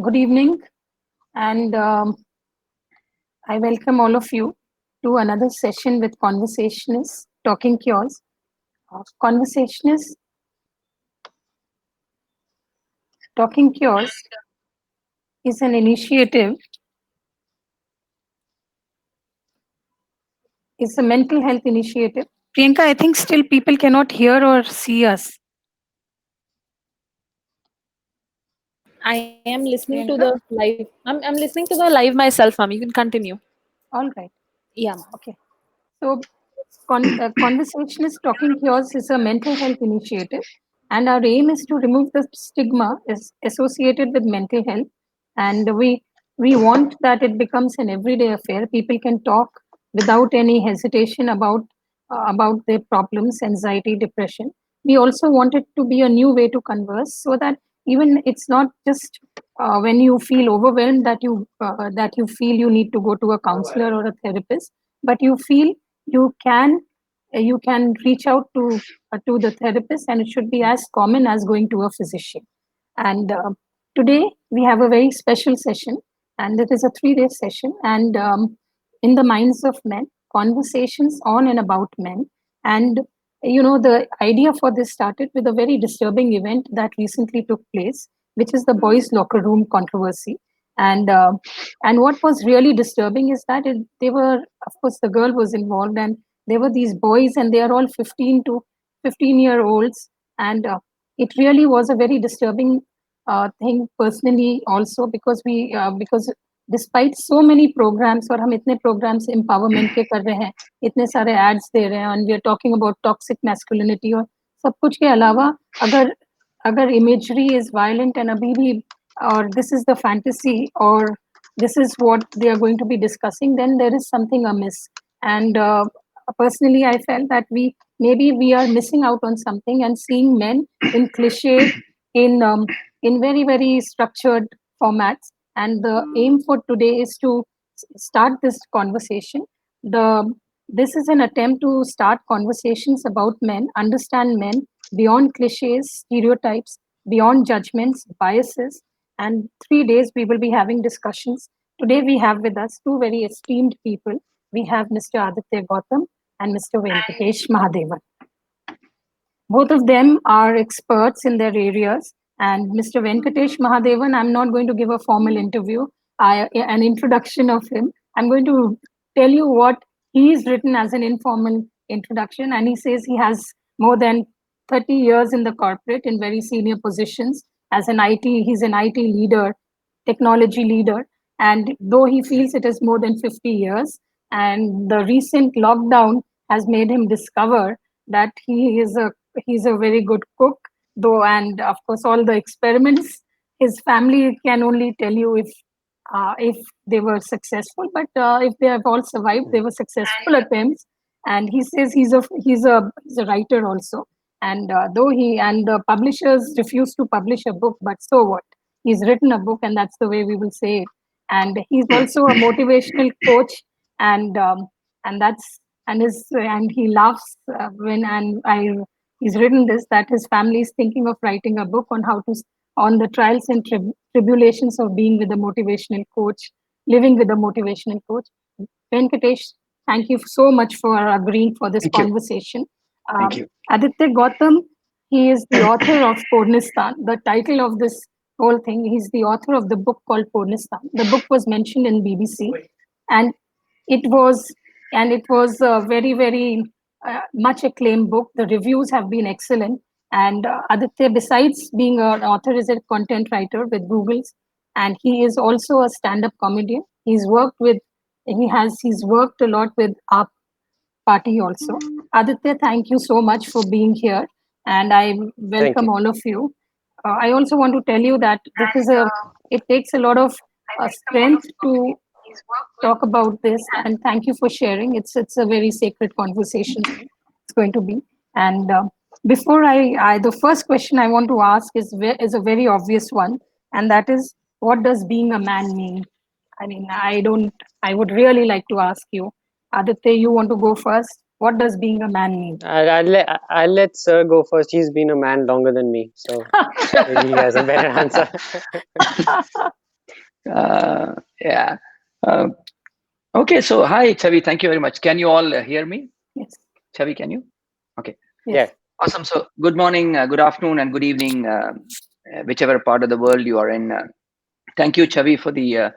Good evening, and I welcome all of you to another session with Conversationists Talking Cures. Conversationists Talking Cures is an initiative, it's a mental health initiative. Priyanka, I think still people cannot hear or see us. I am listening to Priyanka, the live. I'm listening to the live myself, ma'am. You can continue. all right. Yeah, ma'am. Okay. So, Conversationist Talking Cures is a mental health initiative, and our aim is to remove the stigma is associated with mental health. And we want that it becomes an everyday affair. People can talk without any hesitation about their problems, anxiety, depression. We also want it to be a new way to converse, so that even it's not just when you feel overwhelmed that you feel you need to go to a counselor or a therapist, but you feel you can reach out to the therapist, and it should be as common as going to a physician. And today we have a very special session, and it is a 3-day session. And in the minds of men, conversations on and about men. And the idea for this started with a very disturbing event that recently took place, which is the boys' locker room controversy. And and what was really disturbing is that they were, of course, the girl was involved, and there were these boys, and they are all 15 to 15-year-olds. And it really was a very disturbing thing personally also, because despite so many programs, और हम इतने programs empowerment के कर रहे हैं, इतने सारे ads दे रहे हैं, and we are talking about toxic masculinity और सब कुछ के अलावा अगर अगर imagery is violent and अभी भी or this is the fantasy or this is what they are going to be discussing, then there is something amiss. And personally, I felt that we are missing out on something, and seeing men in cliche, in very very structured formats. And the aim for today is to start this conversation. The This is an attempt to start conversations about men, understand men beyond cliches, stereotypes, beyond judgments, biases. And 3 days we will be having discussions. Today we have with us two very esteemed people. We have Mr. Aditya Gautam and Mr. Venkatesh Mahadevan. Both of them are experts in their areas. And Mr. Venkatesh Mahadevan, I'm not going to give a formal interview, an introduction of him. I'm going to tell you what he's written as an informal introduction. And he says he has more than 30 years in the corporate in very senior positions as he's an IT leader, technology leader. And though he feels it is more than 50 years, and the recent lockdown has made him discover that he's a very good cook, though. And of course, all the experiments, his family can only tell you if they were successful, but if they have all survived, they were successful attempts. And he says he's a writer also. And though he and the publishers refuse to publish a book, but so what? He's written a book, and that's the way we will say it. And he's also a motivational coach, and that's and he laughs when and I he's written this, that his family is thinking of writing a book on on the trials and tribulations of being with a motivational coach, living with a motivational coach. Venkatesh, thank you so much for agreeing for this Thank you. conversation. Thank you. Aditya Gautam, he is the author of Pornistan. The title of this whole thing, he's the author of the book called Pornistan. The book was mentioned in BBC, and it was it was a very very much acclaimed book. The reviews have been excellent. And Aditya, besides being an author, is a content writer with Google's, and he is also a stand-up comedian. He's worked a lot with our party also. Aditya, thank you so much for being here, and I Thank welcome you. all of you. I also want to tell you that it takes a lot of strength to talk about this, and thank you for sharing. It's a very sacred conversation. It's going to be. And before I the first question I want to ask is a very obvious one, and that is, what does being a man mean? I mean, I would really like to ask you, Aditya. You want to go first? What does being a man mean? I'll let Sir go first. He's been a man longer than me, so maybe he has a better answer. Yeah. Uh, okay, so hi, Chavi. Thank you very much. Can you all hear me? Yes. Chavi, can you? Okay. Yes. Yeah. Awesome. So, good morning, good afternoon, and good evening, whichever part of the world you are in. Thank you, Chavi, for the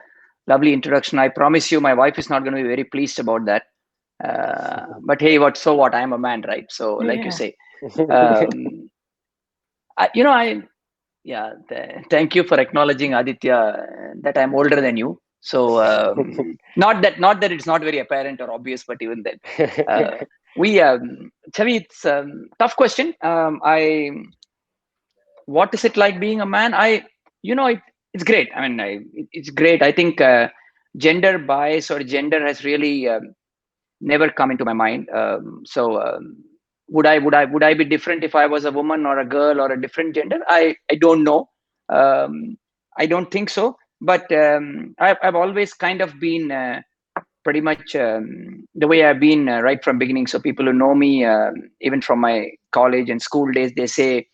lovely introduction. I promise you, my wife is not going to be very pleased about that. But hey, what? So what? I'm a man, right? So, like you Yeah. say, um, I yeah. Thank you for acknowledging, Aditya, that I'm older than you. So, not that it's not very apparent or obvious, but even then, uh, we Chavi, it's tough question. What is it like being a man? It's great. I mean, it's great. I think gender bias or gender has really never come into my mind. Would I be different if I was a woman or a girl or a different gender? I don't know. um, I don't think so, but I've always kind of been pretty much the way I've been right from beginning. So people who know me, even from my college and school days, they say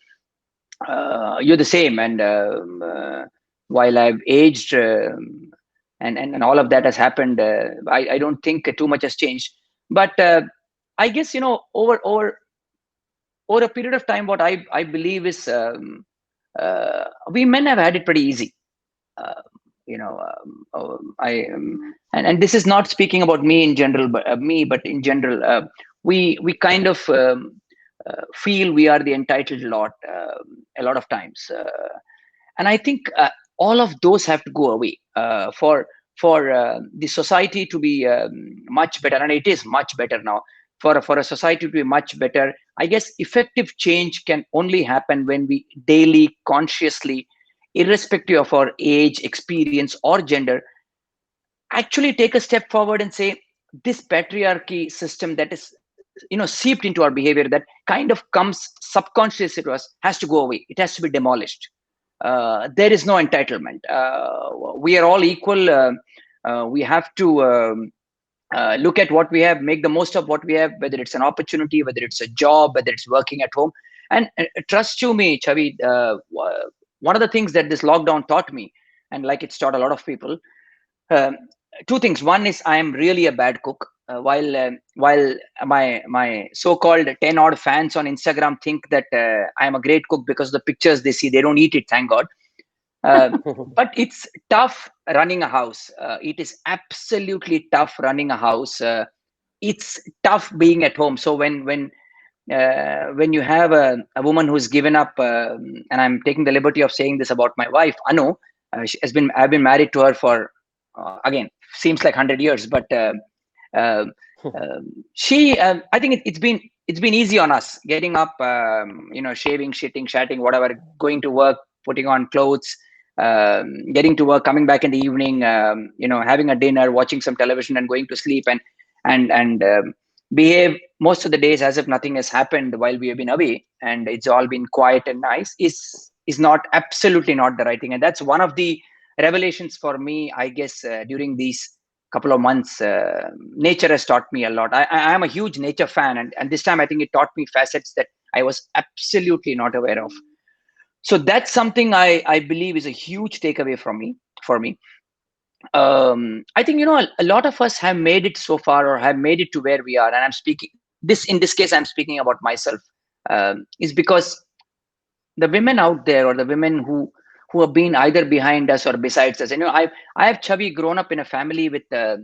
you're the same. And while I've aged, and all of that has happened, I don't think too much has changed. But I guess, over a period of time, what I believe is, we men have had it pretty easy. uh, and this is not speaking about me in general, but in general, we kind of feel we are the entitled lot, a lot of times. And I think all of those have to go away for the society to be much better, and it is much better now. For a society to be much better, I guess effective change can only happen when we daily, consciously, irrespective of our age, experience, or gender, actually take a step forward and say, this patriarchy system that is, seeped into our behavior, that kind of comes subconsciously to us, has to go away. It has to be demolished. There is no entitlement. We are all equal. We have to look at what we have, make the most of what we have, whether it's an opportunity, whether it's a job, whether it's working at home. And trust you me, Chavi, one of the things that this lockdown taught me, and like it's taught a lot of people, um, two things. One is I am really a bad cook. While my so-called 10 odd fans on Instagram think that I am a great cook because of the pictures they see, they don't eat it, thank God. But it's tough running a house. It is absolutely tough running a house. It's tough being at home. So when you have a woman who's given up, and I'm taking the liberty of saying this about my wife, Anu. I've been married to her for, again, seems like 100 years, but uh, she I think it's been easy on us, getting up, shaving, shitting, chatting, whatever, going to work, putting on clothes, getting to work, coming back in the evening, having a dinner, watching some television, and going to sleep, and behave most of the days as if nothing has happened while we have been away, and it's all been quiet and nice, is not, absolutely not the right thing. And that's one of the revelations for me, I guess, during these couple of months. Nature has taught me a lot. I am a huge nature fan, and this time I think it taught me facets that I was absolutely not aware of. So that's something I believe is a huge takeaway for me. I think, a lot of us have made it so far, or have made it to where we are, and I'm speaking this in this case, I'm speaking about myself, is because the women out there, or the women who have been either behind us or besides us. And I have, Chavi, grown up in a family with I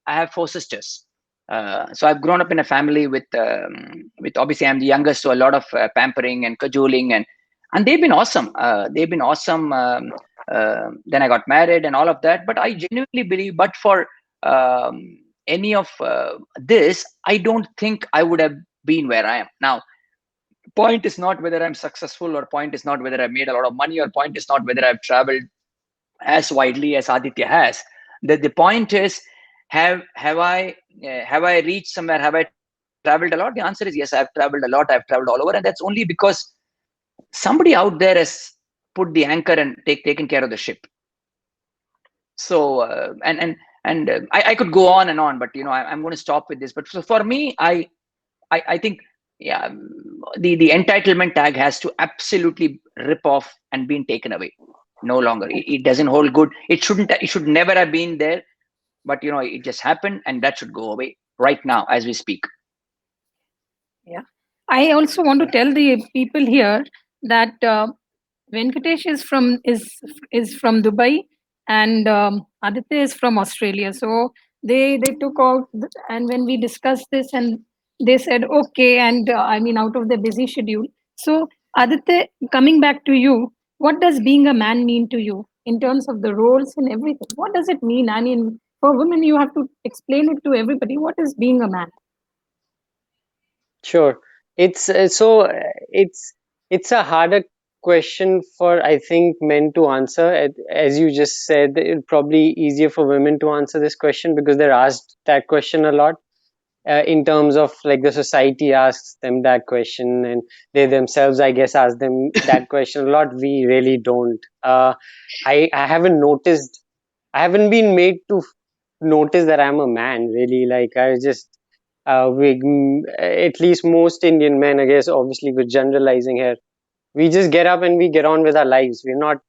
have four sisters. So I've grown up in a family with, obviously, I'm the youngest, so a lot of pampering and cajoling, and they've been awesome. They've been awesome. Then I got married and all of that. But I genuinely believe, but for any of this, I don't think I would have been where I am now. Point is not whether I'm successful, or point is not whether I've made a lot of money, or point is not whether I've traveled as widely as Aditya has. The point is, have I reached somewhere? Have I traveled a lot? The answer is yes. I've traveled a lot. I've traveled all over, and that's only because somebody out there has put the anchor and taken care of the ship. So I could go on and on, but I'm going to stop with this. But so for me, I think, yeah, the entitlement tag has to absolutely rip off and being taken away. No longer. It doesn't hold good. It shouldn't. It should never have been there. But it just happened, and that should go away right now as we speak. Yeah. I also want to tell the people here that Venkatesh is from Dubai, and Aditya is from Australia. So they took out, and when we discussed this, and they said okay, and I mean out of their busy schedule. So Aditya, coming back to you, what does being a man mean to you in terms of the roles and everything? What does it mean? I mean, for women, you have to explain it to everybody. What is being a man? Sure. It's a harder question for, I think, men to answer. As you just said, it's probably easier for women to answer this question because they're asked that question a lot. In terms of like the society asks them that question, and they themselves, I guess, ask them that question a lot. We really don't. I haven't noticed. I haven't been made to notice that I'm a man. Really, like I just at least most Indian men, I guess, obviously we're generalizing here. We just get up and we get on with our lives. We're not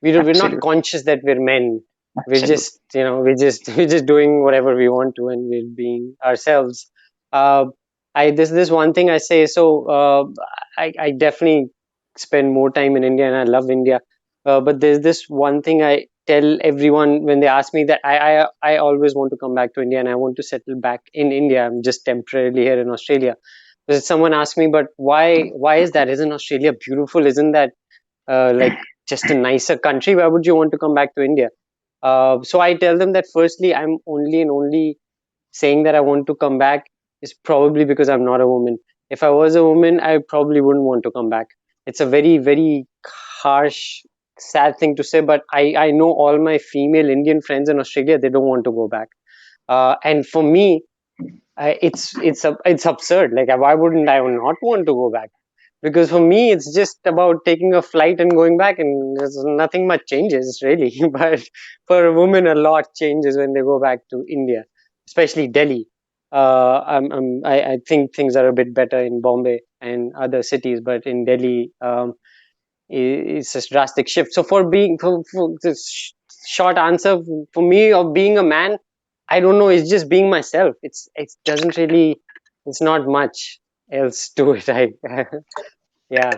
Absolutely. conscious that we're men. We're Absolutely. just, we're just doing whatever we want to, and we're being ourselves. Uh, I this one thing I say. So I definitely spend more time in India, and I love India. But there's this one thing I tell everyone when they ask me that I always want to come back to India, and I want to settle back in India. I'm just temporarily here in Australia. Because someone asked me, but why is that? Isn't Australia beautiful? Isn't that like just a nicer country? Why would you want to come back to India? So I tell them that firstly, I'm only saying that I want to come back is probably because I'm not a woman. If I was a woman, I probably wouldn't want to come back. It's a very, very harsh, sad thing to say, but I know all my female Indian friends in Australia, they don't want to go back. And for me, it's absurd. Like, why wouldn't I not want to go back? Because for me it's just about taking a flight and going back, and there's nothing much changes really. But for a woman a lot changes when they go back to India, especially Delhi. I think things are a bit better in Bombay and other cities, but in Delhi, it's a drastic shift. So for this short answer, for me, of being a man, I don't know, it's just being myself. It doesn't really, it's not much else to it. I Yeah.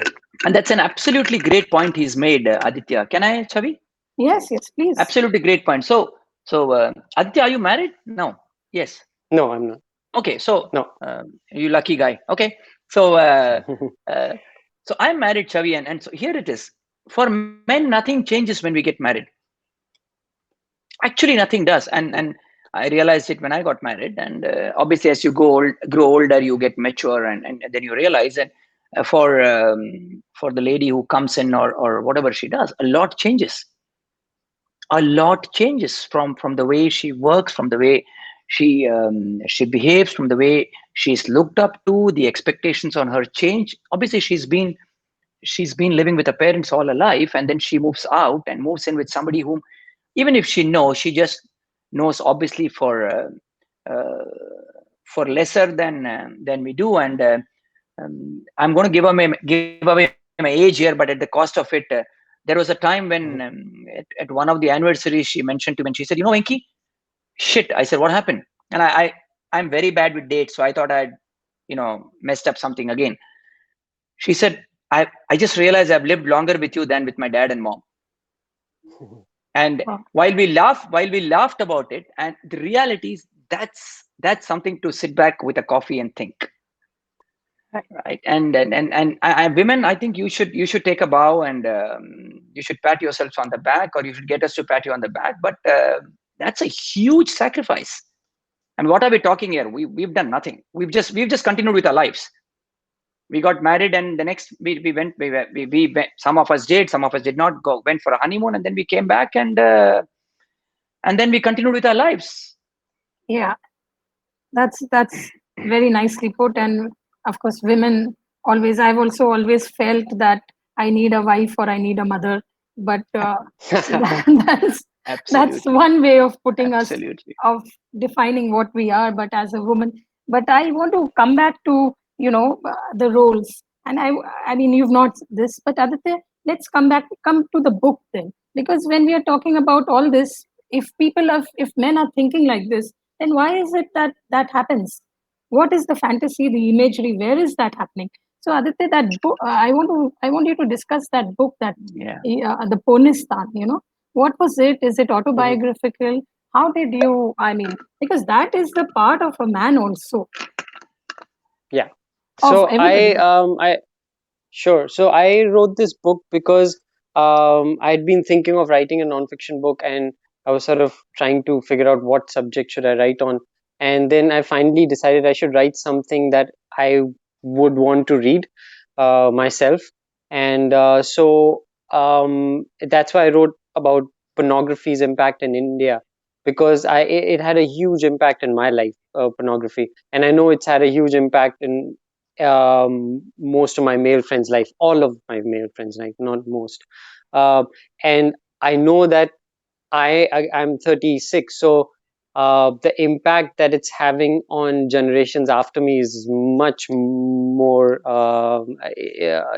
And that's an absolutely great point he's made, Aditya. Can I, Chavi? Yes, yes, please. Absolutely great point. So, Aditya, are you married? No. Yes. No, I'm not. Okay. So, No. you lucky guy. Okay. So, I'm married, Chavi, and so here it is. For men, nothing changes when we get married. Actually, nothing does. And I realized it when I got married. And obviously, as you grow older, you get mature, and then you realize that for the lady who comes in or whatever she does, a lot changes. A lot changes from the way she works, from the way she behaves, from the way she's looked up to, the expectations on her change. Obviously, she's been living with her parents all her life, and then she moves out and moves in with somebody whom, even if she knows, she just knows obviously uh, for lesser than we do. And I'm going to give away my age here, but at the cost of it, there was a time when at one of the anniversaries she mentioned to me, and she said, Venki, shit. I said, what happened? And I'm very bad with dates, so I thought I'd messed up something again. She said, I just realized I've lived longer with you than with my dad and mom. And Wow. while we laughed about it, and the reality is that's something to sit back with a coffee and think. Right. And women, I think you should take a bow, and you should pat yourselves on the back, or you should get us to pat you on the back. But that's a huge sacrifice. And what are we talking here? We've done nothing. We've just continued with our lives. We got married, and the next we went. Some of us did, some of us did not go. Went for a honeymoon, and then we came back, and then we continued with our lives. Yeah, that's very nicely put. And of course, women always. I've also always felt that I need a wife or I need a mother. But that's Absolutely. one way of putting us, Absolutely. of defining what we are. But as a woman, but I want to come back to the roles. And I mean, you've not this, but Aditya, let's come to the book then. Because when we are talking about all this, if men are thinking like this, then why is it that that happens? What is the fantasy, the imagery? Where is that happening? So Aditya, that book, I want you to discuss that book, that Yeah. the Ponistan. What was it? Is it Mhm. autobiographical? How did you? I mean, because that is the part of a man also, Yeah. of So everybody. sure. So I wrote this book because I'd been thinking of writing a nonfiction book, and I was sort of trying to figure out what subject should I write on. And then I finally decided I should write something that I would want to read myself. And that's why I wrote about pornography's impact in India, because it had a huge impact in my life, pornography. And I know it's had a huge impact in most of my male friends' life, all of my male friends' life, not most. Uh, and I know that I'm 36, so the impact that it's having on generations after me is much more.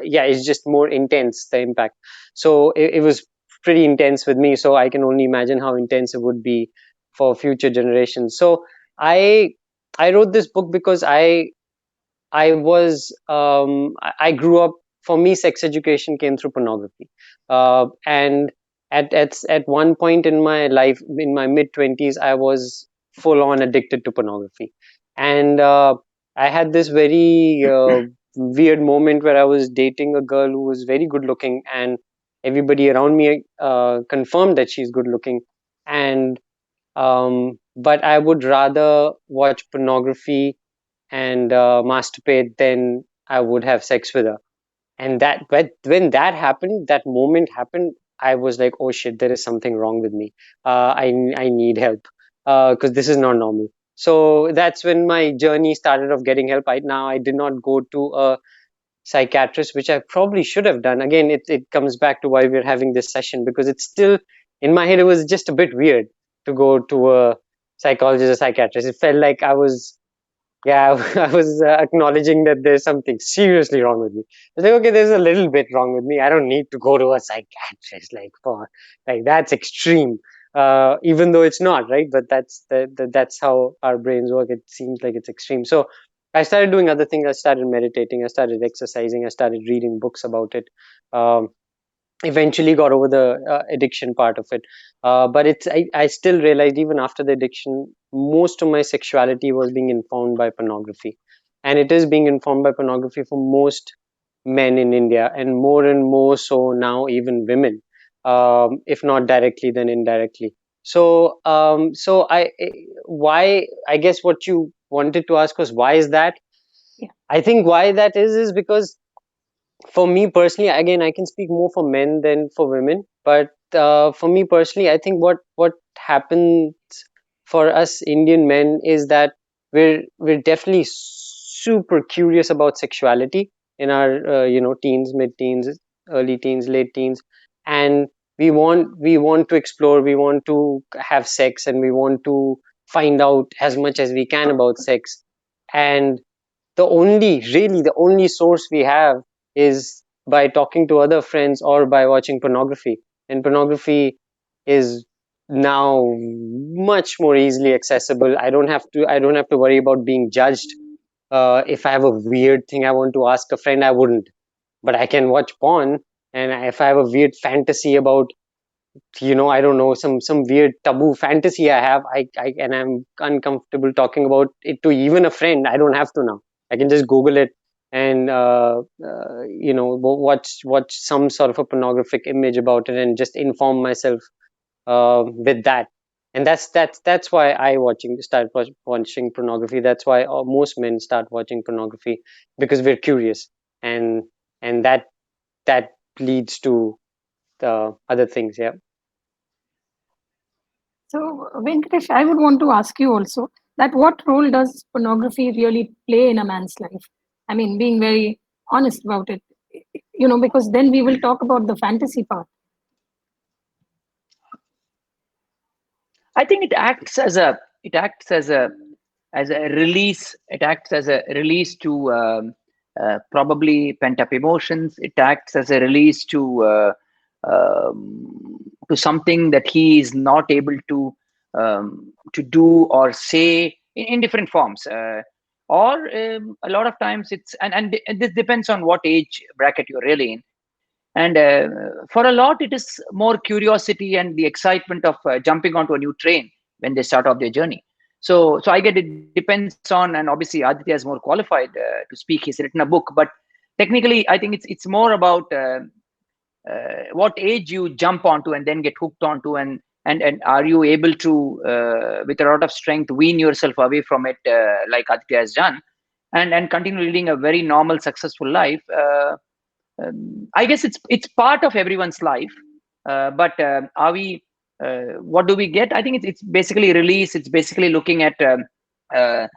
Yeah, it's just more intense, the impact. So it was pretty intense with me. So I can only imagine how intense it would be for future generations. So I I wrote this book because I grew up. For me, sex education came through pornography, and at one point in my life, in my mid 20s, I was full on addicted to pornography, and I had this very weird moment where I was dating a girl who was very good looking, and everybody around me confirmed that she's good looking, and but I would rather watch pornography and masturbate than I would have sex with her. And when that happened, that moment happened, I was like, oh shit, there is something wrong with me. I need help because this is not normal. So that's when my journey started of getting help. I did not go to a psychiatrist, which I probably should have done. Again, it comes back to why we're having this session, because it's still in my head. It was just a bit weird to go to a psychologist or psychiatrist. It felt like I was, yeah, I was acknowledging that there's something seriously wrong with me. It's like, okay, there's a little bit wrong with me. I don't need to go to a psychiatrist. Like that's extreme. Even though it's not, right? But that's how our brains work. It seems like it's extreme. So I started doing other things. I started meditating. I started exercising. I started reading books about it. Um, Eventually got over the addiction part of it, but I still realized even after the addiction, most of my sexuality was being informed by pornography, and it is being informed by pornography for most men in India, and more so now even women, if not directly then indirectly. Why, I guess what you wanted to ask was, why is that? Yeah. I think why that is because for me personally, again, I can speak more for men than for women, but for me personally, I think what happens for us Indian men is that we're definitely super curious about sexuality in our teens, mid-teens, early teens, late teens, and we want to explore, we want to have sex, and we want to find out as much as we can about sex. And the only source we have is by talking to other friends or by watching pornography. And pornography is now much more easily accessible. I don't have to worry about being judged. If I have a weird thing I want to ask a friend, I wouldn't, but I can watch porn. And if I have a weird fantasy about, I don't know, some weird taboo fantasy I have, and I'm uncomfortable talking about it to even a friend, I don't have to now. I can just Google it and watch some sort of a pornographic image about it and just inform myself with that. And that's why watching pornography. That's why most men start watching pornography, because we're curious, and that leads to other things. Yeah. So, Venkatesh, I would want to ask you also that what role does pornography really play in a man's life? I mean, being very honest about it, because then we will talk about the fantasy part. I think it acts as a release. It acts as a release to probably pent up emotions. It acts as a release to to something that he is not able to do or say in different forms. Or a lot of times it's and this depends on what age bracket you're really in. And for a lot, it is more curiosity and the excitement of jumping onto a new train when they start off their journey. So I get it depends on, and obviously Aditya is more qualified to speak. He's written a book, but technically, I think it's more about what age you jump onto and then get hooked onto, and are you able to, with a lot of strength, wean yourself away from it, like Aditya has done, and continue leading a very normal, successful life. I guess it's part of everyone's life, but are we? What do we get? I think it's basically release. It's basically looking at uh,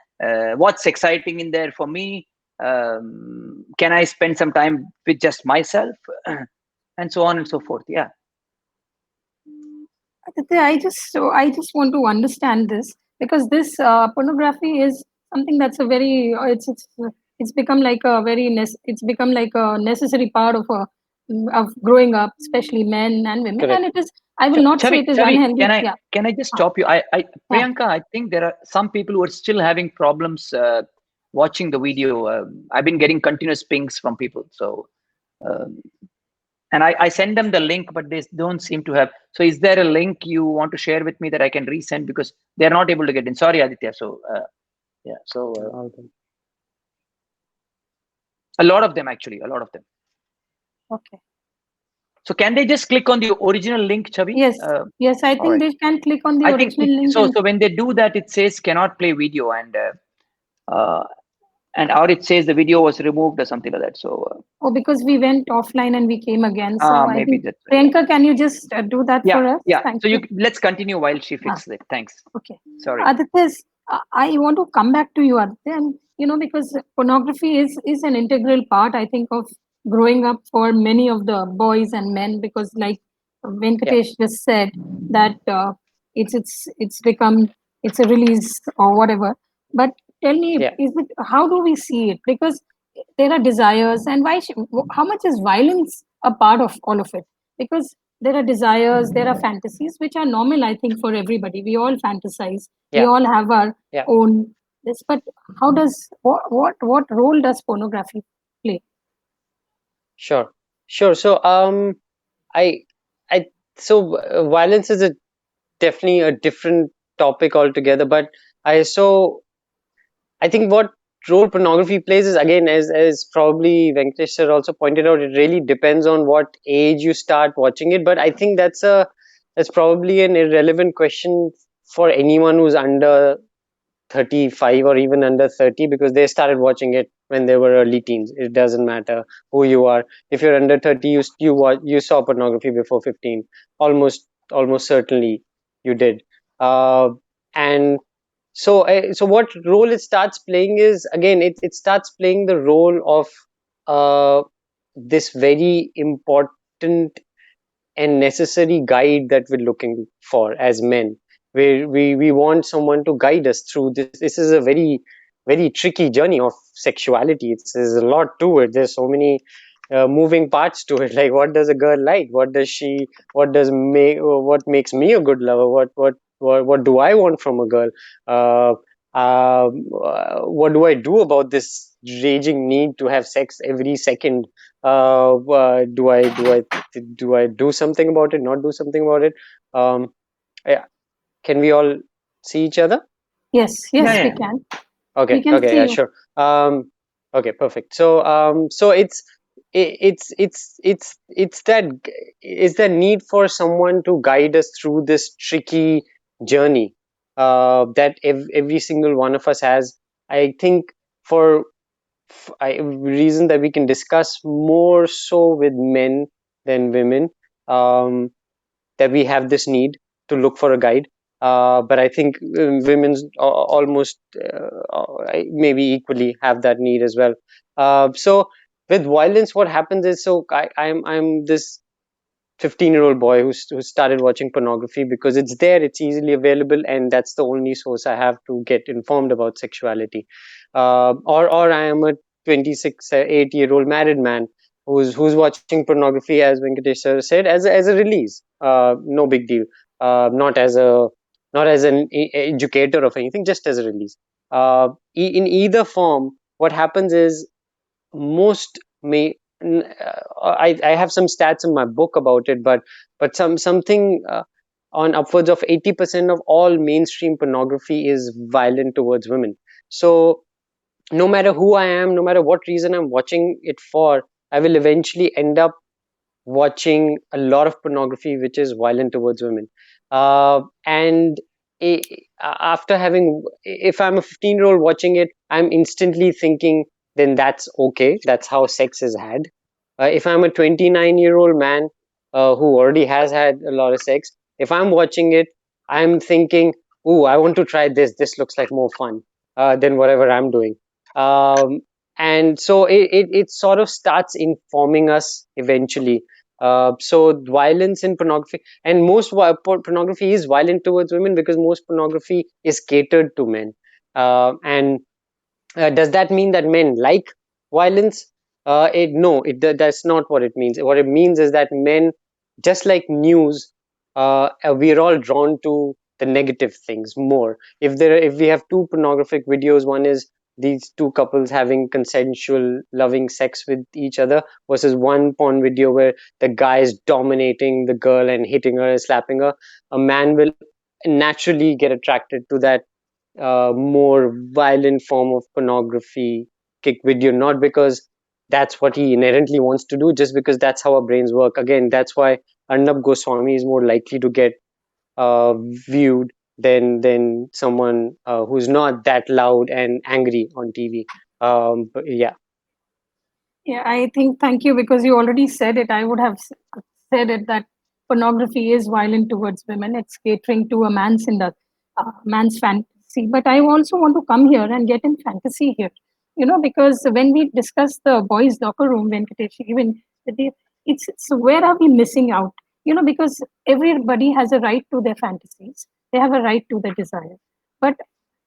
what's exciting in there for me. Can I spend some time with just myself, and so on and so forth? Yeah. Aditya, I just want to understand this because this pornography is something that's a very it's become like a it's become like a necessary part of of growing up, especially men and women, and Correct. it is. I will not say Chavi, it is Chavi, unhealthy. Yeah, can I just uh, stop you? yeah. Priyanka, I think there are some people who are still having problems watching the video. I've been getting continuous pings from people, so um, and I send them the link, but they don't seem to have. So, is there a link you want to share with me that I can resend because they're not able to get in? Sorry, Aditya. So, yeah. So, Okay. a lot of them actually, a lot of them. Okay. So, can they just click on the original link, Chavi? Yes, yes. I All think right. they can click on the I think original link so. and So when they do that, it says cannot play video, uh, and or it says the video was removed or something like that. So oh, because we went offline and we came again. So I maybe think that's right. Priyanka, can you just do that Yeah, for us? yeah. Thank So you. let's continue while she Ah, fixes it. Thanks. okay. Sorry. Aditya, I want to come back to you, Aditya, and because pornography is an integral part, I think, of growing up for many of the boys and men. Because, like Yeah. Venkatesh just said, that it's become it's a release or whatever. But tell me, Yeah. is it how do we see it? Because there are desires, and how much is violence a part of all of it? Because there are desires, there are fantasies which are normal, I think, for everybody. We all fantasize, we Yeah. all have our Yeah. own this, but how does what role does pornography play? Sure. Sure. So I I so violence is a definitely a different topic altogether, but I think what role pornography plays is, again, as probably Venkatesh sir also pointed out, it really depends on what age you start watching it. But I think that's probably an irrelevant question for anyone who's under 35 or even under 30, because they started watching it when they were early teens. It doesn't matter who you are. If you're under 30, you saw pornography before 15. Almost certainly you did. And so what role it starts playing is, again, it starts playing the role of this very important and necessary guide that we're looking for as men, where we want someone to guide us through this is a very tricky journey of sexuality. There's a lot to it. There's so many moving parts to it. Like, what does a girl like? What makes me a good lover? What do I want from a girl? uh, what do I do about this raging need to have sex every second? Do I do something about it? Not do something about it? Um, yeah. Can we all see each other? Yes, Yeah, yes, we yeah. can. We Okay. can Okay. see Yeah. you. Sure. Okay. Perfect. So it's that is the need for someone to guide us through this tricky journey that every single one of us has. I think for reason that we can discuss more so with men than women, um, that we have this need to look for a guide. But I think women's almost maybe equally have that need as well. So with violence, what happens is, so I'm this 15-year-old boy who started watching pornography because it's there, it's easily available, and that's the only source I have to get informed about sexuality. Or I am a 26 8-year-old married man who's watching pornography, as Venkatesh sir said, as a release. No big deal. Not as a not as an educator of anything, just as a release. In either form, what happens is most may I have some stats in my book about it, but something on upwards of 80% of all mainstream pornography is violent towards women. So no matter who I am, no matter what reason I'm watching it for, I will eventually end up watching a lot of pornography which is violent towards women. And after having, if I'm a 15-year-old watching it, I'm instantly thinking, then that's okay. That's how sex is had. If I'm a 29-year-old man who already has had a lot of sex, if I'm watching it, I'm thinking, ooh, I want to try this. This looks like more fun than whatever I'm doing. Um, and so it sort of starts informing us eventually. So violence in pornography, and most pornography is violent towards women because most pornography is catered to men. And does that mean that men like violence? No, that's not what it means. What it means is that men, just like news, we're all drawn to the negative things more. If we have two pornographic videos, one is these two couples having consensual, loving sex with each other, versus one porn video where the guy is dominating the girl and hitting her and slapping her. A man will naturally get attracted to that more violent form of pornography kick video, not because that's what he inherently wants to do, just because that's how our brains work. Again, that's why Arnab Goswami is more likely to get uh, viewed than someone who's not that loud and angry on TV. But yeah. Yeah, I think, thank you, because you already said it. I would have said it that pornography is violent towards women. It's catering to a man's fantasy. But I also want to come here and get in fantasy here, because when we discuss the boys' locker room, Venkatesh, even it's where are we missing out? Because everybody has a right to their fantasies. They have a right to their desire. But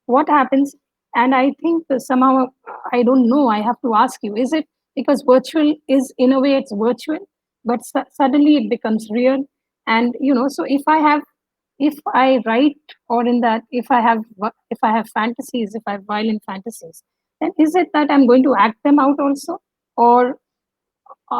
what happens? And I think somehow, I don't know. I have to ask you: is it because virtual is, in a way, it's virtual, but suddenly it becomes real? And so if I write, or in that, if I have fantasies, if I have violent fantasies, then is it that I'm going to act them out also? Or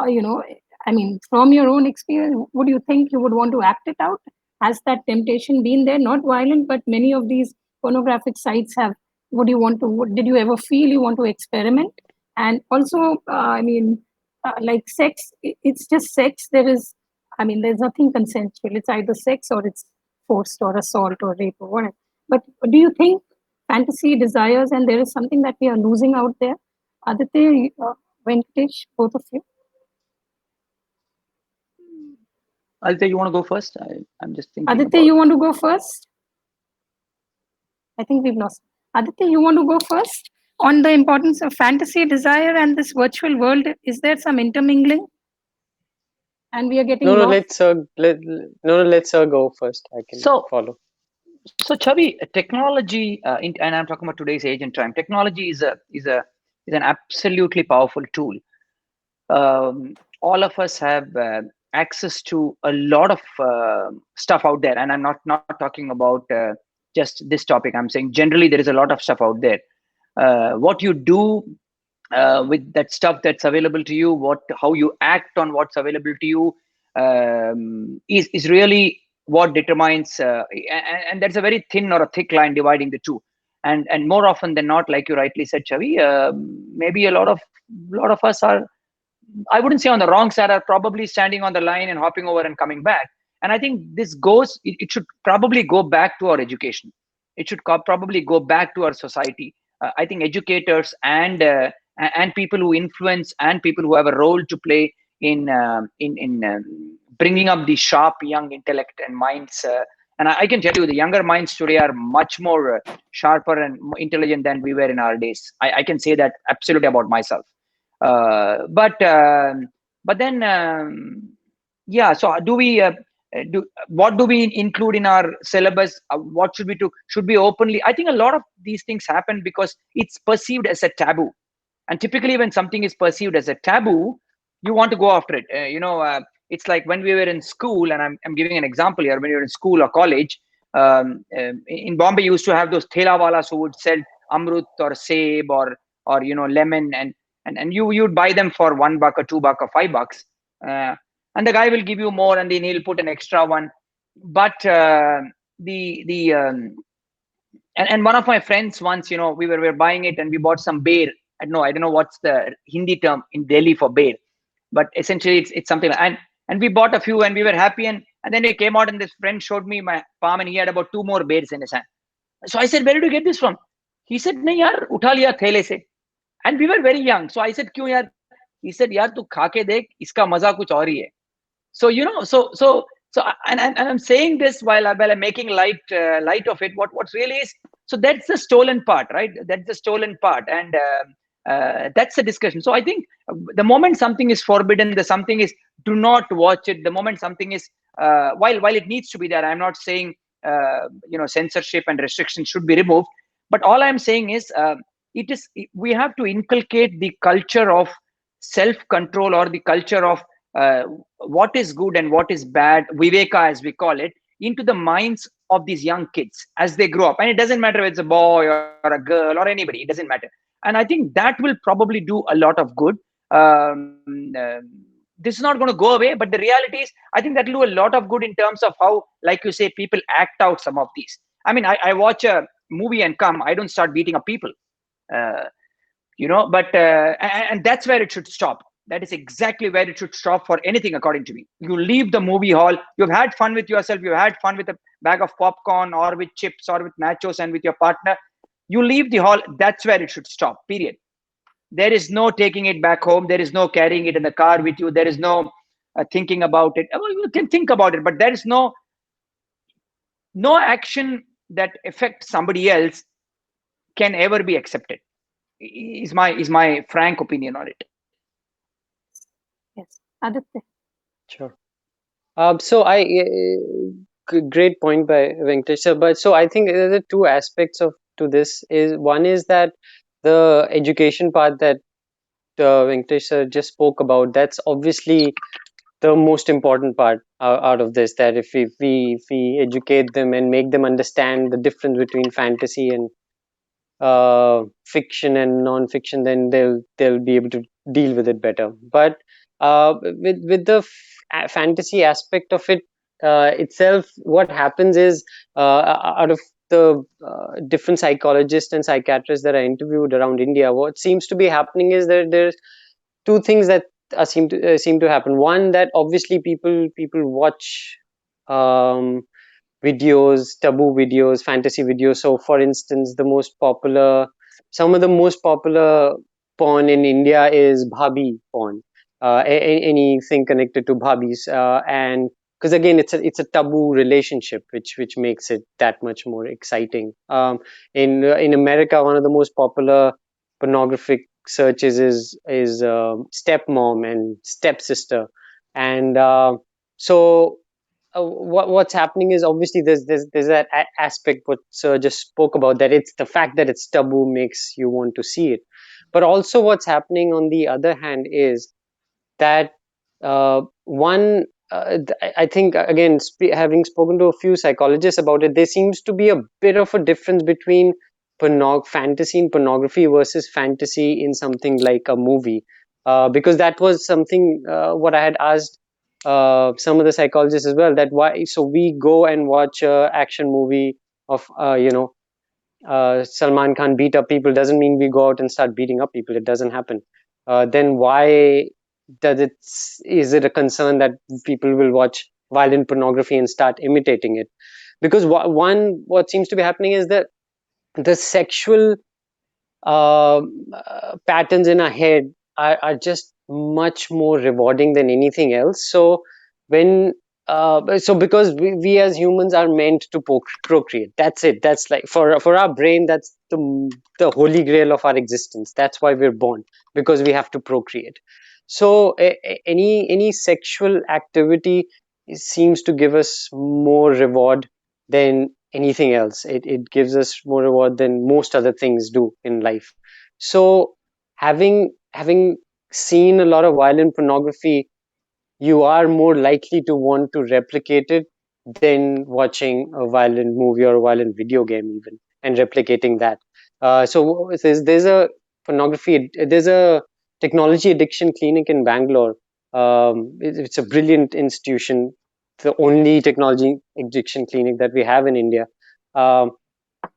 you know I mean, from your own experience, would you think you would want to act it out? Has that temptation been there? Not violent, but many of these pornographic sites have. Did you ever feel you want to experiment? And also, like sex, it's just sex. There's nothing consensual. It's either sex or it's forced or assault or rape or whatever. But do you think fantasy desires, and there is something that we are losing out there? Aditya, Venkatesh, both of you. Aditya, you want to go first? I'm just thinking Aditya, about. you want to go first? I think we've lost. Aditya, you want to go first on the importance of fantasy, desire, and this virtual world? Is there some intermingling? And we are getting No, no, lost. let's go first. I can So, follow. so Chavi, technology, and I'm talking about today's age and time. Technology is an absolutely powerful tool. All of us have access to a lot of stuff out there, and I'm not talking about just this topic. I'm saying generally there is a lot of stuff out there. What you do with that stuff that's available to you, how you act on what's available to you, is really what determines. And there's a very thin or a thick line dividing the two. And more often than not, like you rightly said, Chavi, maybe a lot of us are, I wouldn't say on the wrong side, are probably standing on the line and hopping over and coming back. And I think it should probably go back to our education. It should probably go back to our society. I think educators and people who influence and people who have a role to play in bringing up the sharp young intellect and minds. And I can tell you, the younger minds today are much more sharper and more intelligent than we were in our days. I can say that absolutely about myself. But then yeah, so do we what do we include in our syllabus? What should we do? Should we openly? I think a lot of these things happen because it's perceived as a taboo. And typically when something is perceived as a taboo, you want to go after it. It's like when we were in school, and I'm giving an example here. When you were in school or college, in Bombay, you used to have those thela walas who would sell amrut or seb or lemon, and you'd buy them for $1 or $2 or $5, and the guy will give you more, and then he'll put an extra one. But the and one of my friends once, we were buying it, and we bought some bear. I don't know what's the Hindi term in Delhi for bear, but essentially it's something. And we bought a few, and we were happy. And then we came out, and this friend showed me my palm, and he had about two more bears in his hand. So I said, "Where did you get this from?" He said, "Nahi yaar, utha liya thele se." And we were very young, so I said, "Kyun yaar?" He said, "Yaar, tu kha ke dekh, iska maza kuch aur hi hai." So and I'm saying this while I'm making light of it. What's really is, so that's the stolen part, right? That's the stolen part, and that's the discussion. So I think the moment something is forbidden, the something is, do not watch it. The moment something is, while it needs to be there, I'm not saying censorship and restriction should be removed, but all I'm saying is, we have to inculcate the culture of self control, or the culture of what is good and what is bad, viveka as we call it, into the minds of these young kids as they grow up. And it doesn't matter if it's a boy or a girl or anybody, it doesn't matter. And I think that will probably do a lot of good. This is not going to go away, but the reality is, I think that will do a lot of good in terms of how, like you say, people act out some of these. I mean, I watch a movie and I don't start beating up people. uh, but and that's where it should stop. That is exactly where it should stop for anything, according to me. You leave the movie hall, you've had fun with yourself, you've had fun with a bag of popcorn or with chips or with nachos and with your partner. You leave the hall, that's where it should stop, period. There is no taking it back home, there is no carrying it in the car with you, there is no thinking about it. Well, you can think about it, but there is no action that affects somebody else can ever be accepted, is my frank opinion on it. Yes, Aditya. Sure. So great point by Venkatesh sir. But so I think there are two aspects of to this. Is one is that the education part that Venkatesh sir just spoke about. That's obviously the most important part out of this. That if we educate them and make them understand the difference between fantasy and fiction and non-fiction, then they'll be able to deal with it better. But with the fantasy aspect of it itself, what happens is, out of the different psychologists and psychiatrists that are interviewed around India, what seems to be happening is that there's two things that seem to happen. One, that obviously people watch um, videos, taboo videos, fantasy videos. So, for instance, some of the most popular porn in India is bhabhi porn. Anything connected to bhabis, and because again, it's a taboo relationship, which makes it that much more exciting. In America, one of the most popular pornographic searches is stepmom and stepsister, and so what's happening is, obviously there's that aspect what sir just spoke about, that it's the fact that it's taboo makes you want to see it. But also what's happening on the other hand is that one I think, again, having spoken to a few psychologists about it, there seems to be a bit of a difference between fantasy in pornography versus fantasy in something like a movie, because that was something what I had asked some of the psychologists as well, that why so we go and watch a action movie of Salman Khan beat up people, doesn't mean we go out and start beating up people. It doesn't happen. Then why is it a concern that people will watch violent pornography and start imitating it? Because what seems to be happening is that the sexual patterns in our head are just much more rewarding than anything else. So when because we as humans are meant to procreate. That's it. That's like, for our brain, that's the holy grail of our existence. That's why we're born, because we have to procreate. So any sexual activity seems to give us more reward than anything else. It gives us more reward than most other things do in life. So having seen a lot of violent pornography, you are more likely to want to replicate it than watching a violent movie or a violent video game even and replicating that. So there's a there's a technology addiction clinic in Bangalore. It's a brilliant institution, the only technology addiction clinic that we have in India. Um,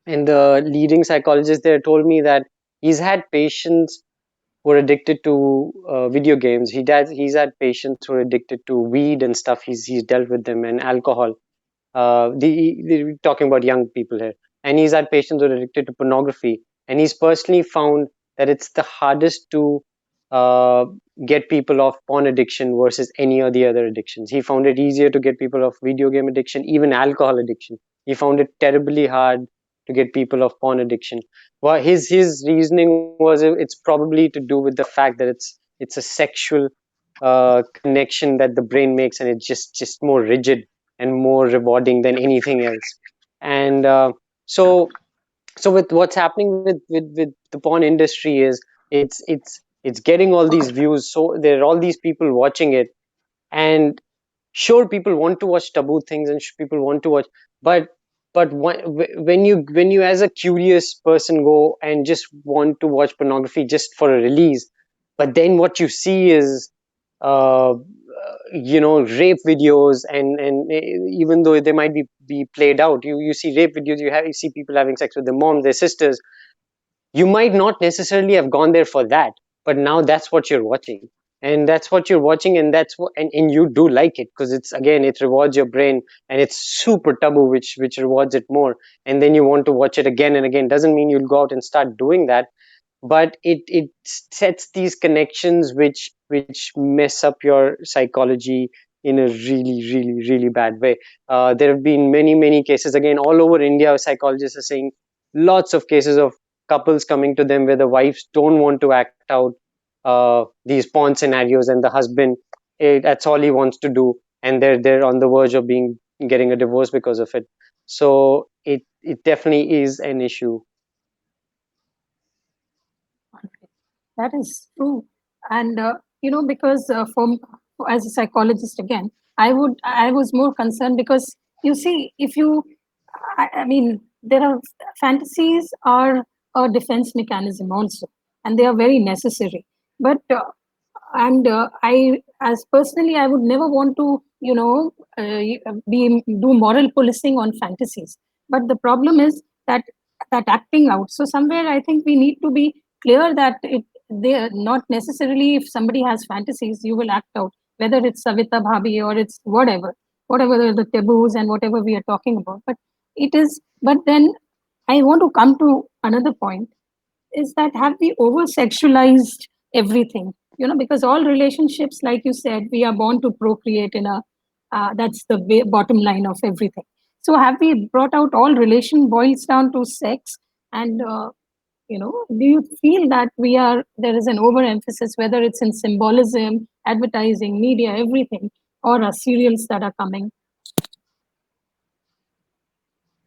and the leading psychologist there told me that he's had patients who are addicted to video games. He's had patients who are addicted to weed and stuff. He's dealt with them, and alcohol. We're talking about young people here, and he's had patients who are addicted to pornography, and he's personally found that it's the hardest to uh, get people off porn addiction versus any of the other addictions. He found it easier to get people off video game addiction, even alcohol addiction. He found it terribly hard to get people off porn addiction. Well, his reasoning was it's probably to do with the fact that it's a sexual connection that the brain makes, and it's just more rigid and more rewarding than anything else. And so with what's happening with the porn industry is it's getting all these views. So there are all these people watching it, and sure, people want to watch taboo things, and people want to watch, but when you as a curious person go and just want to watch pornography just for a release, but then what you see is rape videos, and even though they might be played out, you see rape videos, you see people having sex with their moms, their sisters. You might not necessarily have gone there for that, but now that's what you're watching, and that's what you're watching, and that's what, and you do like it because it's, again, it rewards your brain, and it's super taboo, which rewards it more, and then you want to watch it again and again. Doesn't mean you'll go out and start doing that, but it sets these connections which mess up your psychology in a really bad way. There have been many cases, again, all over India. Psychologists are saying lots of cases of couples coming to them where the wives don't want to act out these porn scenarios, and the husband, that's all he wants to do, and they're on the verge of being getting a divorce because of it. So it definitely is an issue. That is true. And, because as a psychologist again, I was more concerned because you see, if you, I mean, there are fantasies are a defense mechanism also, and they are very necessary. But, as personally, I would never want to, do moral policing on fantasies. But the problem is that acting out. So somewhere I think we need to be clear that they are not necessarily, if somebody has fantasies, you will act out, whether it's Savita Bhabi or it's whatever the taboos and whatever we are talking about. But it is, but then I want to come to another point, is that have we over sexualized everything? Because all relationships, like you said, we are born to procreate in a, that's the bottom line of everything. So have we brought out all relation boils down to sex? And do you feel that there is an overemphasis, whether it's in symbolism, advertising, media, everything, or serials that are coming?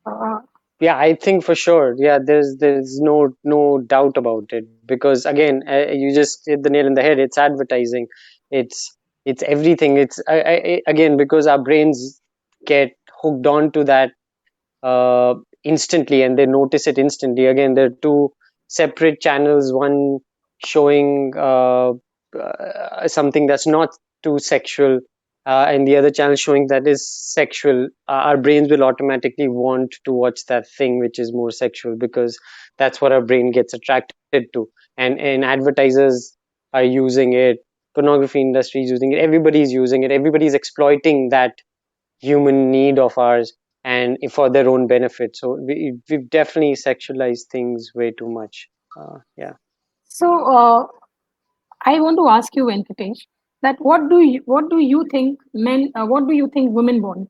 Uh, Yeah, I think for sure. Yeah, there's no doubt about it, because again, you just hit the nail in the head. It's advertising. It's everything. It's again, because our brains get hooked on to that instantly, and they notice it instantly. Again, there are two separate channels, one showing something that's not too sexual, and the other channel showing that is sexual. Our brains will automatically want to watch that thing which is more sexual, because that's what our brain gets attracted to. And advertisers are using it, pornography industry is using it, everybody's using it, everybody's exploiting that human need of ours, and for their own benefit. So we've definitely sexualized things way too much. Yeah. so I want to ask you, Venkatesh, that what do you think what do you think women want?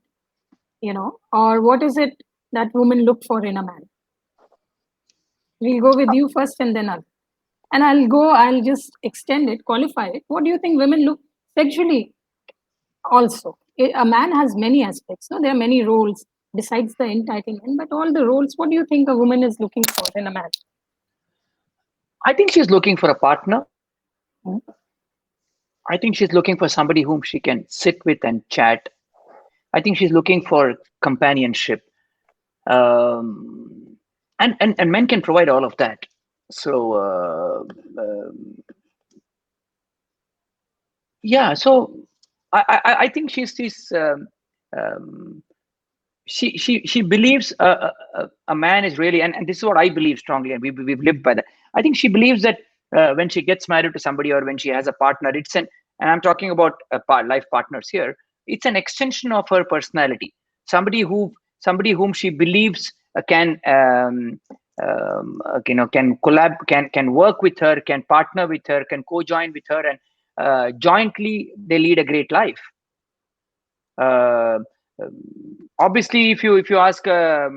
Or what is it that women look for in a man? We'll go with you first, and then I'll just extend it, qualify it. What do you think women look sexually also? A man has many aspects. No, there are many roles besides the entitlement, but all the roles. What do you think a woman is looking for in a man? I think she's looking for a partner. Hmm? I think she's looking for somebody whom she can sit with and chat. I think she's looking for companionship. And men can provide all of that. So yeah, so I think she's um, she believes a man is really, and this is what I believe strongly, and we've lived by that. I think she believes that when she gets married to somebody, or when she has a partner, and I'm talking about life partners here, it's an extension of her personality. Somebody whom she believes can can can work with her, can partner with her, can co-join with her, and jointly they lead a great life. uh, Obviously, if you ask a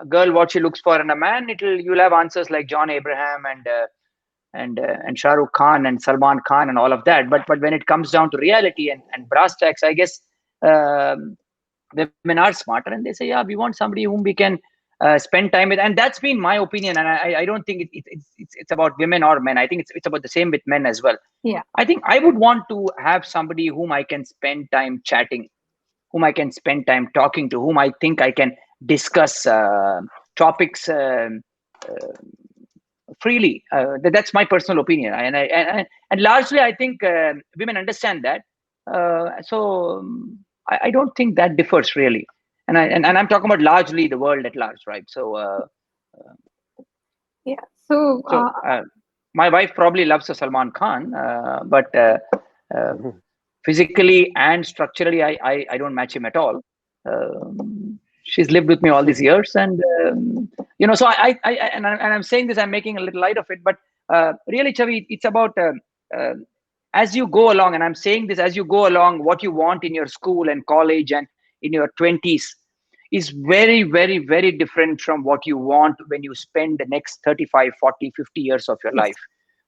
girl what she looks for in a man, you'll have answers like John Abraham and Shah Rukh Khan and Salman Khan and all of that. But when it comes down to reality and brass tacks, I guess women are smarter, and they say, yeah, we want somebody whom we can spend time with. And that's been my opinion. And I don't think it's about women or men. I think it's about the same with men as well. Yeah. I think I would want to have somebody whom I can spend time chatting, whom I can spend time talking to, whom I think I can discuss topics freely. That's my personal opinion, and largely I think women understand that. I don't think that differs really, and I'm talking about largely the world at large, right? Yeah. So, So my wife probably loves a Salman Khan, but uh, physically and structurally, I don't match him at all. She's lived with me all these years, and so I'm saying this, I'm making a little light of it, but really, Chavi, it's about uh, as you go along, and I'm saying this, as you go along, what you want in your school and college and in your 20s is very, very, very different from what you want when you spend the next 35, 40, 50 years of your yes. life.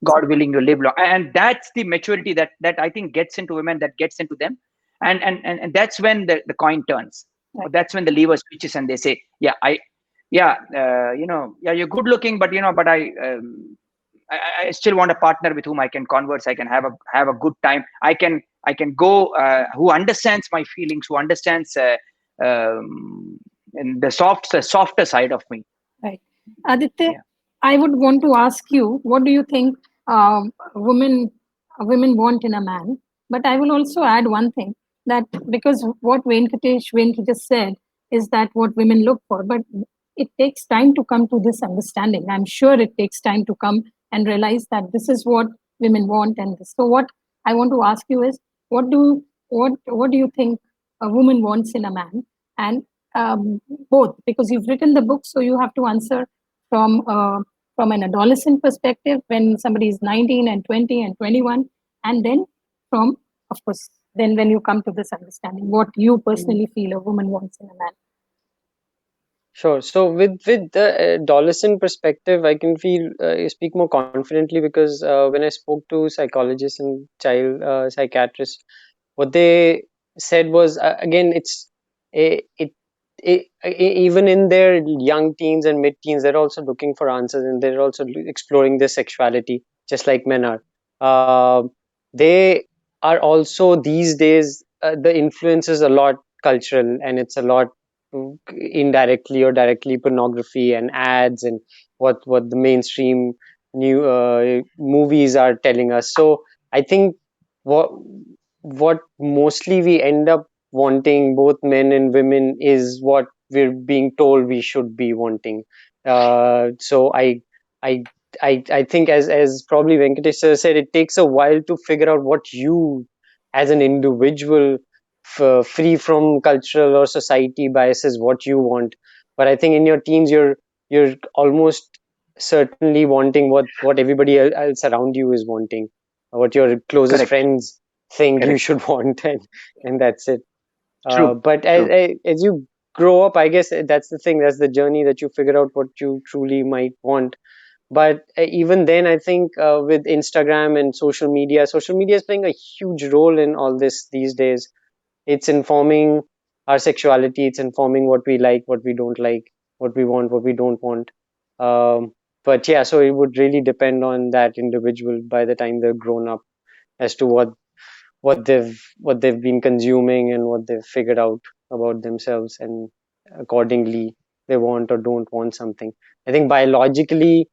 God willing, you live long. And that's the maturity that I think gets into women, that gets into them. And that's when the coin turns. Right. That's when the lever switches and they say, yeah, you're good looking, but I still want a partner with whom I can converse. I can have a good time. I can go, who understands my feelings, who understands and the softer side of me. Right. Aditya, Yeah. I would want to ask you, what do you think women women want in a man? But I will also add one thing, that because what Venki just said is that what women look for, but it takes time to come to this understanding. I'm sure it takes time to come and realize that this is what women want. And this. So what I want to ask you is, what do you think a woman wants in a man? And both, because you've written the book, so you have to answer from from an adolescent perspective when somebody is 19 and 20 and 21, and then from, of course, then when you come to this understanding, what you personally feel a woman wants in a man. Sure. So with the adolescent perspective, I can speak more confidently because when I spoke to psychologists and child psychiatrists, what they said was again, even in their young teens and mid-teens, they're also looking for answers, and they're also exploring their sexuality just like men are. They are also these days, the influence is a lot cultural, and it's a lot indirectly or directly pornography and ads and what the mainstream new movies are telling us. So I think what what mostly we end up wanting, both men and women, is what we're being told we should be wanting. So I I think, as probably Venkatesh sir said, it takes a while to figure out what you as an individual, free from cultural or society biases, what you want. But I think in your teens, you're almost certainly wanting what everybody else around you is wanting, what your closest Correct. friends think you Correct. should want, and that's it. True. But True. as you grow up, I guess that's the thing, that's the journey, that you figure out what you truly might want. But even then, I think with Instagram and social media is playing a huge role in all this these days. It's informing our sexuality, it's informing what we like, what we don't like, what we want, what we don't want. But yeah, so it would really depend on that individual by the time they're grown up, as to what they've been consuming and what they've figured out about themselves, and accordingly they want or don't want something. I think biologically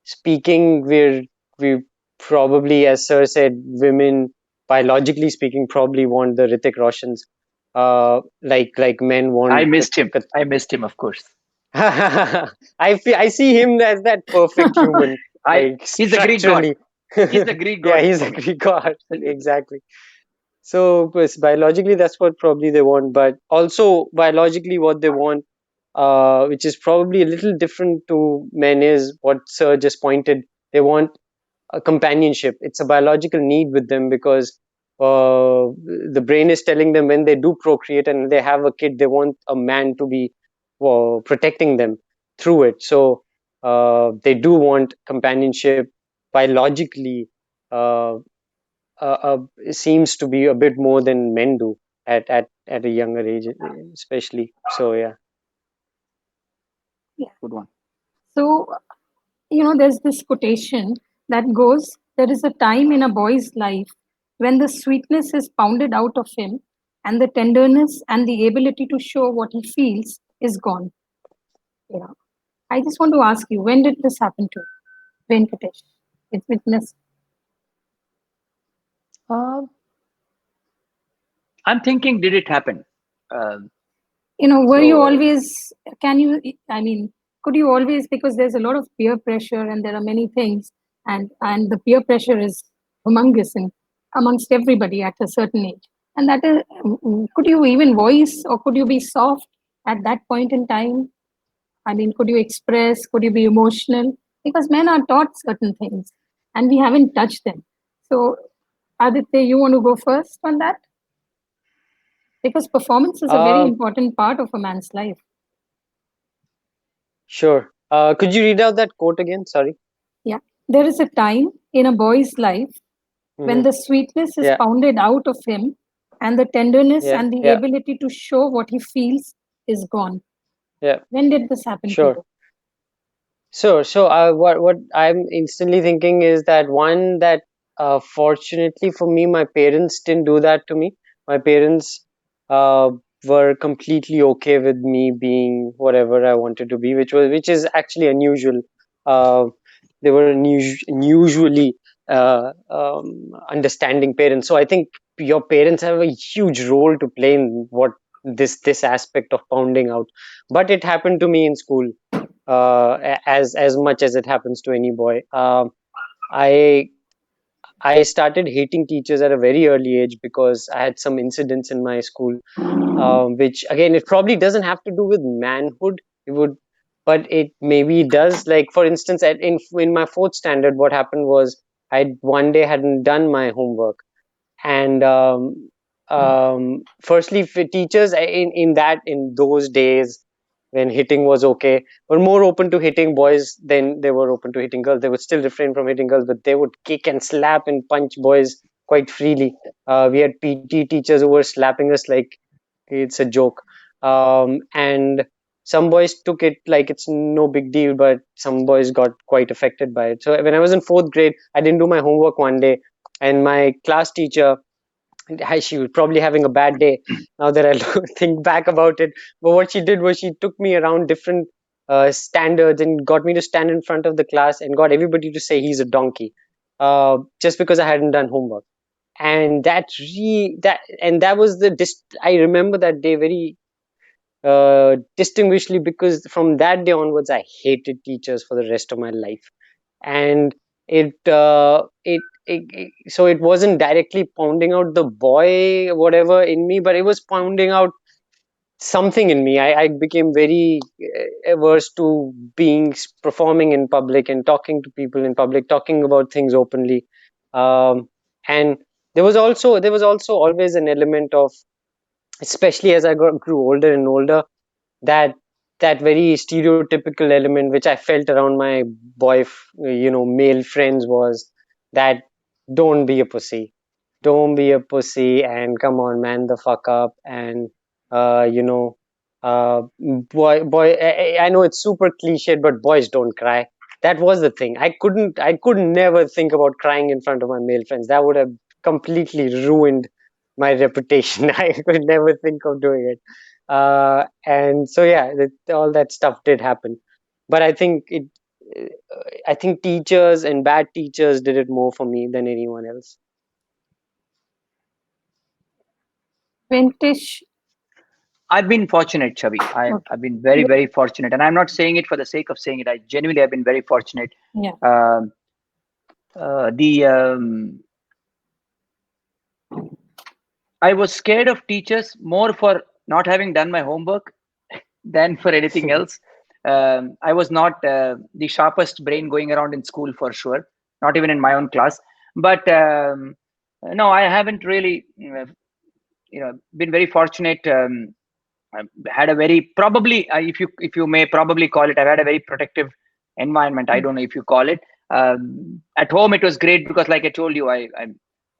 speaking, we probably, as Sir said, women biologically speaking probably want the Ritik Roshans, like men I want the. missed him. I missed him, of course. I see him as that perfect human, like He's the Greek god. structurally. He's the Greek Yeah, god. he's a Greek god. Absolutely. Exactly. So biologically, that's what probably they want, but also biologically, what they want, which is probably a little different to men, is what Sir just pointed. They want a companionship. It's a biological need with them because the brain is telling them when they do procreate and they have a kid, they want a man to be protecting them through it. So they do want companionship biologically. Uh, Seems to be a bit more than men do at a younger age, especially. So yeah. Good one. So, there's this quotation that goes, "There is a time in a boy's life when the sweetness is pounded out of him and the tenderness and the ability to show what he feels is gone." Yeah. I just want to ask you, when did this happen to Venkatesh? It's witnessed. Uh, I'm thinking, did it happen? Um Were you so always, can you, I mean, could you always, because there's a lot of peer pressure and there are many things, and the peer pressure is humongous and amongst everybody at a certain age. And that is, could you even voice or could you be soft at that point in time? I mean, could you express, could you be emotional? Because men are taught certain things and we haven't touched them. So, Aditya, you want to go first on that? Because performance is a very Uh, important part of a man's life. sure. Could you read out that quote again? Sorry. Yeah. There is a time in a boy's life when Hmm. the sweetness is Yeah. pounded out of him and the tenderness Yeah. and the Yeah. ability to show what he feels is gone. Yeah. When did this happen to Sure. you? So what I'm instantly thinking is that one that fortunately for me, my parents didn't do that to me. My parents uh, were completely okay with me being whatever I wanted to be, which is actually unusual. Uh, they were unusually understanding parents. So I think your parents have a huge role to play in what this aspect of pounding out. But it happened to me in school, as much as it happens to any boy. I I started hating teachers at a very early age because I had some incidents in my school, which again, it probably doesn't have to do with manhood. It would, but it maybe does. Like for instance, in my fourth standard, what happened was I one day hadn't done my homework, and firstly, for teachers in those days when hitting was okay, were more open to hitting boys than they were open to hitting girls. They would still refrain from hitting girls, but they would kick and slap and punch boys quite freely. We had PT teachers who were slapping us like it's a joke, and some boys took it like it's no big deal, but some boys got quite affected by it. So when I was in fourth grade, I didn't do my homework one day, and my class teacher, she was probably having a bad day now that I think back about it. But what she did was she took me around different standards and got me to stand in front of the class and got everybody to say he's a donkey, just because I hadn't done homework. And that was I remember that day very distinguishedly, because from that day onwards I hated teachers for the rest of my life. And so it wasn't directly pounding out the boy whatever in me, but it was pounding out something in me. I became very averse to performing in public and talking to people in public, talking about things openly. And there was also always an element of, especially as I grew older and older, that that very stereotypical element which I felt around my male friends, was that don't be a pussy, don't be a pussy, and come on, man the fuck up, and uh, you know, boy, I know it's super cliched, but boys don't cry. That was the thing. I could never think about crying in front of my male friends. That would have completely ruined my reputation. I could never think of doing it. And so yeah, all that stuff did happen. But I think teachers and bad teachers did it more for me than anyone else. Venkatesh, I've been fortunate, Chavi. okay. I've been very, very fortunate. And I'm not saying it for the sake of saying it. I genuinely have been very fortunate. Yeah. Um the I was scared of teachers more for not having done my homework than for anything else. I was not the sharpest brain going around in school for sure, not even in my own class. But no, I haven't really, been very fortunate. I had a very probably, if you may probably call it, I've had a very protective environment. I don't know if you call it. At home, it was great because, like I told you, well,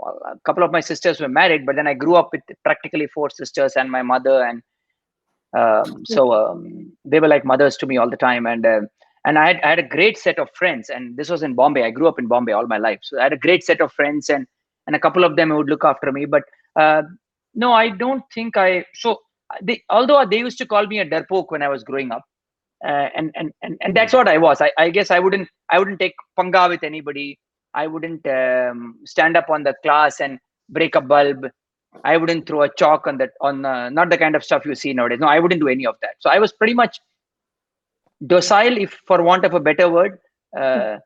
a couple of my sisters were married, but then I grew up with practically four sisters and my mother, and they were like mothers to me all the time. And I had a great set of friends, and this was in Bombay. I grew up in Bombay all my life, so I had a great set of friends, and a couple of them would look after me. But uh, no, I don't think I. So although they used to call me a darpok when I was growing up, and that's what I was. I guess I wouldn't take panga with anybody. I wouldn't stand up on the class and break a bulb. I wouldn't throw a chalk on that on not the kind of stuff you see nowadays. No, I wouldn't do any of that. So I was pretty much docile, if for want of a better word. It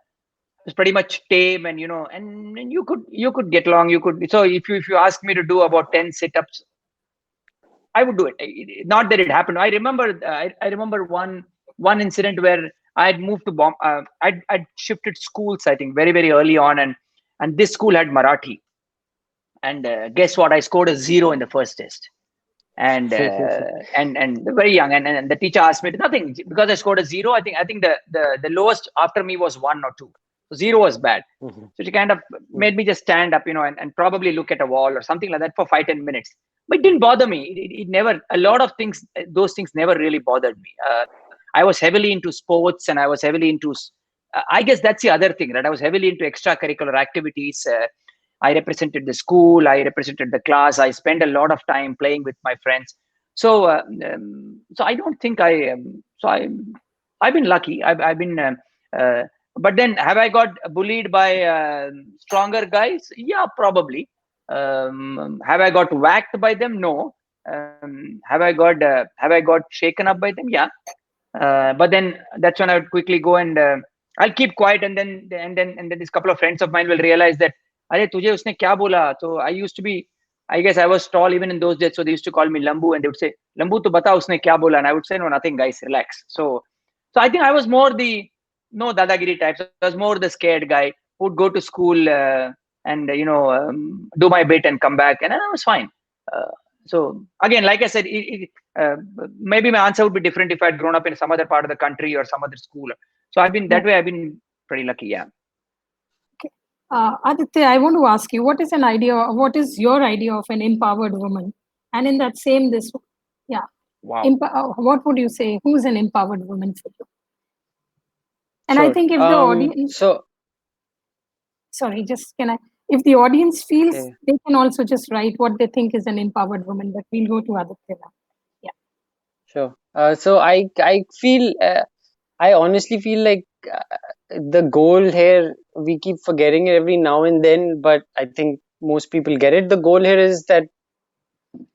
was pretty much tame, and and you could get along. You could. So if you ask me to do about 10 sit-ups, I would do it. Not that it happened. I remember one incident where I had moved to Bomb. I'd shifted schools, I think, very, very early on, and this school had Marathi. And guess what? I scored a 0 in the first test. And very young, and the teacher asked me to nothing because I scored a 0. I think the lowest after me was 1 or 2. So 0 was bad. So she kind of made me just stand up, and probably look at a wall or something like that for 5-10 minutes. But it didn't bother me. It never. A lot of things, those things never really bothered me. I was heavily into sports, and I was heavily into. I guess that's the other thing, right? I was heavily into extracurricular activities. I represented the school, I represented the class. I spent a lot of time playing with my friends. So I don't think I've been lucky. I've been, but then have I got bullied by stronger guys? Yeah, probably. Have I got whacked by them? No. Have I got shaken up by them? Yeah. But then that's when I would quickly go and I'll keep quiet, and then this couple of friends of mine will realize that, अरे तुझे उसने क्या बोला? So I used to be, I guess I was tall even in those days, so they used to call me Lambu, and they would say, Lambu, to bata usne kya bola? And I would say, no, nothing, guys, relax. So I think I was more the no dadagiri type. So I was more the scared guy who would go to school and do my bit and come back, and I was fine. So again, like I said, uh, maybe my answer would be different if I'd grown up in some other part of the country or some other school. So I've been that way. I've been pretty lucky. Yeah. Okay. Aditya, I want to ask you, what is your idea of an empowered woman? And in that same, yeah, Wow. what would you say? Who's an empowered woman for you? And I Sure. think if the audience, So sorry, if the audience feels, yeah. they can also just write what they think is an empowered woman, but we'll go to Aditya now. Yeah. Sure. So I feel I honestly feel like the goal here, we keep forgetting it every now and then, but I think most people get it. The goal here is that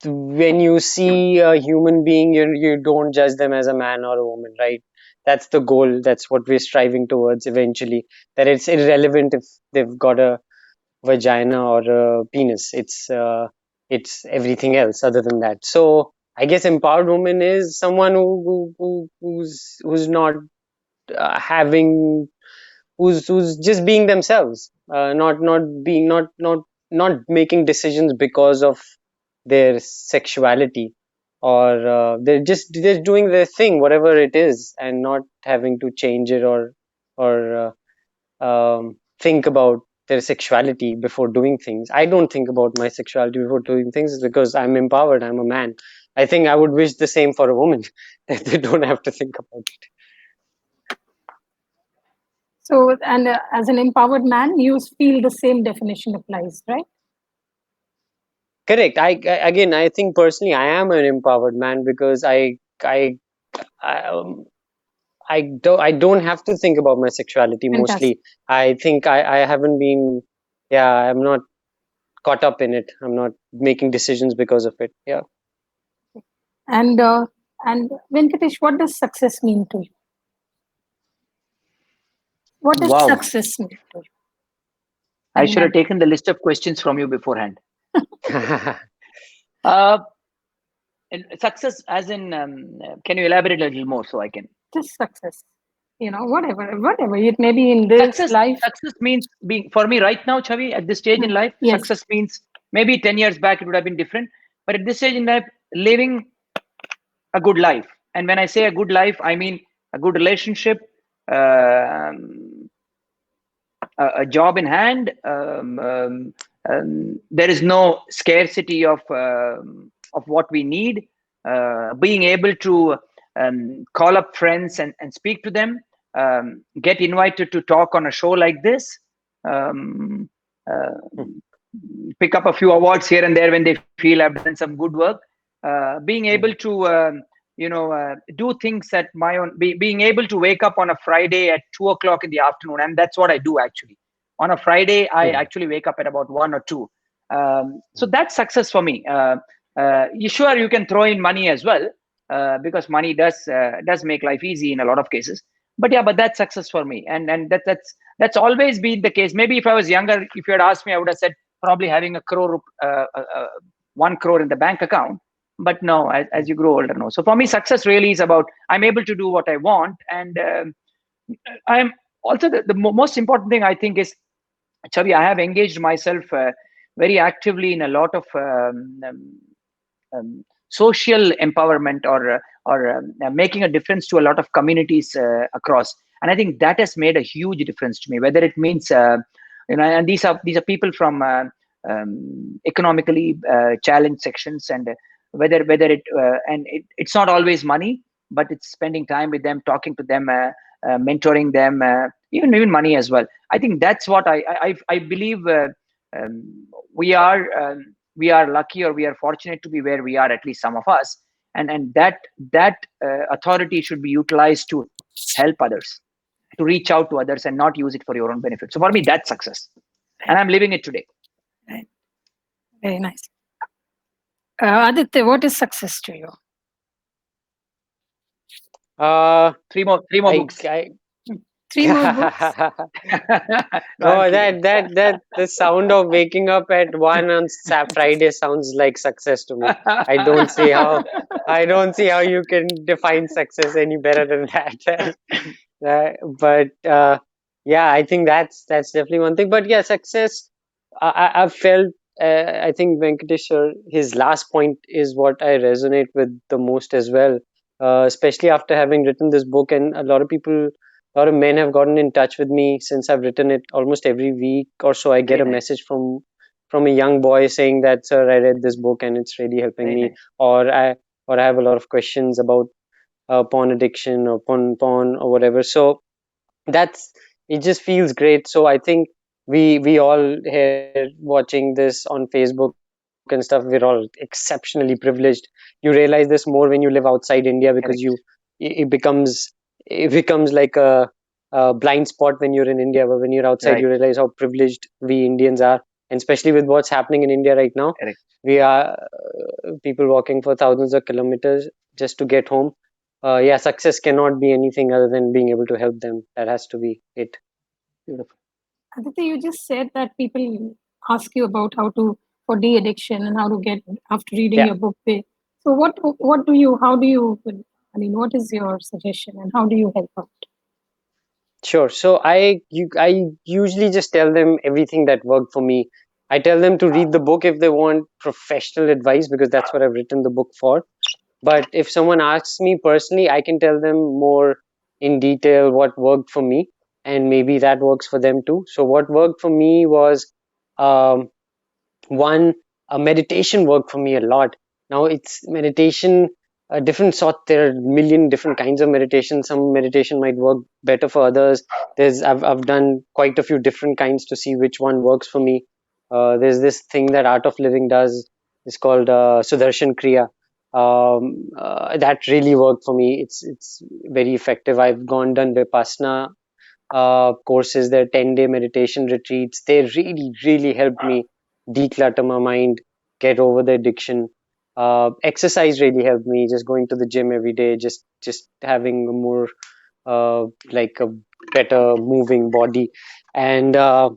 when you see a human being, you don't judge them as a man or a woman, right? That's the goal. That's what we're striving towards eventually. That it's irrelevant if they've got a vagina or a penis. It's everything else other than that. So I guess empowered woman is someone who's not having who's just being themselves, not making decisions because of their sexuality, or they're doing their thing, whatever it is, and not having to change it or think about their sexuality before doing things. I don't think about my sexuality before doing things because I'm empowered. I'm a man. I think I would wish the same for a woman that they don't have to think about it. So, and as an empowered man, you feel the same definition applies, right? Correct. Again, I think personally, I am an empowered man because I I don't have to think about my sexuality Fantastic. mostly. I think I haven't been, yeah, I'm not caught up in it. I'm not making decisions because of it. Yeah. And and Venkatesh, what does success mean to you? What does Wow. success mean to you? I And should have taken the list of questions from you beforehand. Uh, and success, as in, can you elaborate a little more so I can? just success, whatever it may be in this Success, life. success means being, for me right now, Chavi, at this stage in life, Yes. success means maybe 10 years back it would have been different. But at this stage in life, living a good life. And when I say a good life, I mean a good relationship, um, a job in hand. There is no scarcity of what we need. Being able to call up friends and speak to them, get invited to talk on a show like this, um, uh, pick up a few awards here and there when they feel I've done some good work. Being able to do things at my own, being able to wake up on a Friday at 2 o'clock in the afternoon, and that's what I do actually. On a Friday, I actually wake up at about 1 or 2. So that's success for me. You sure you can throw in money as well, because money does make life easy in a lot of cases. But yeah, but that's success for me, and that's always been the case. Maybe if I was younger, if you had asked me, I would have said probably having a crore, 1 crore in the bank account. But no, as you grow older, no. So for me, success really is about I'm able to do what I want, and I'm also the most important thing I think is, Chavi, I have engaged myself very actively in a lot of social empowerment, or making a difference to a lot of communities across. And I think that has made a huge difference to me. Whether it means, and these are people from economically challenged sections, and whether it's not always money, but it's spending time with them, talking to them, mentoring them, even money as well. I think that's what I believe. We are lucky, or we are fortunate to be where we are, at least some of us, and that authority should be utilized to help others, to reach out to others, and not use it for your own benefit. So for me, that's success, and I'm living it today. Right. Very nice. Aditya, what is success to you? Three more I, books. I, 3 more books. No, I'm oh, kidding. that the sound of waking up at 1 on Friday sounds like success to me. I don't see how I don't see how you can define success any better than that. But yeah, I think that's definitely one thing. But yeah, success. I've felt. I think Venkatesh, sir, his last point is what I resonate with the most as well. Especially after having written this book, and a lot of men have gotten in touch with me since I've written it. Almost every week or so, I get Very a nice. message from a young boy saying that, sir, I read this book and it's really helping Very me, nice. or I have a lot of questions about porn addiction or porn or whatever. So that's it. Just feels great. So I think we all here watching this on Facebook and stuff, we're all exceptionally privileged. You realize this more when you live outside India, because Correct. it becomes like a blind spot when you're in India, but when you're outside, Right. you realize how privileged we Indians are, and especially with what's happening in India right now. Correct. We are people walking for thousands of kilometers just to get home. Yeah, success cannot be anything other than being able to help them. That has to be it. Beautiful. Aditya, you just said that people ask you about how to for de-addiction and how to get after reading Yeah. your book. So how do you? I mean, what is your suggestion and how do you help out? Sure. So I usually just tell them everything that worked for me. I tell them to read the book if they want professional advice, because that's what I've written the book for. But if someone asks me personally, I can tell them more in detail what worked for me, and maybe that works for them too. So what worked for me was, um, one, a meditation worked for me a lot. Now it's meditation, a different sort. There are a million different kinds of meditation. Some meditation might work better for others. I've done quite a few different kinds to see which one works for me. There's this thing that Art of Living does. It's called Sudarshan Kriya. That really worked for me. It's very effective. I've gone done Vipassana courses, their 10-day meditation retreats. They really, really helped me declutter my mind, get over the addiction. Exercise really helped me, just going to the gym every day, just having a more like a better moving body. And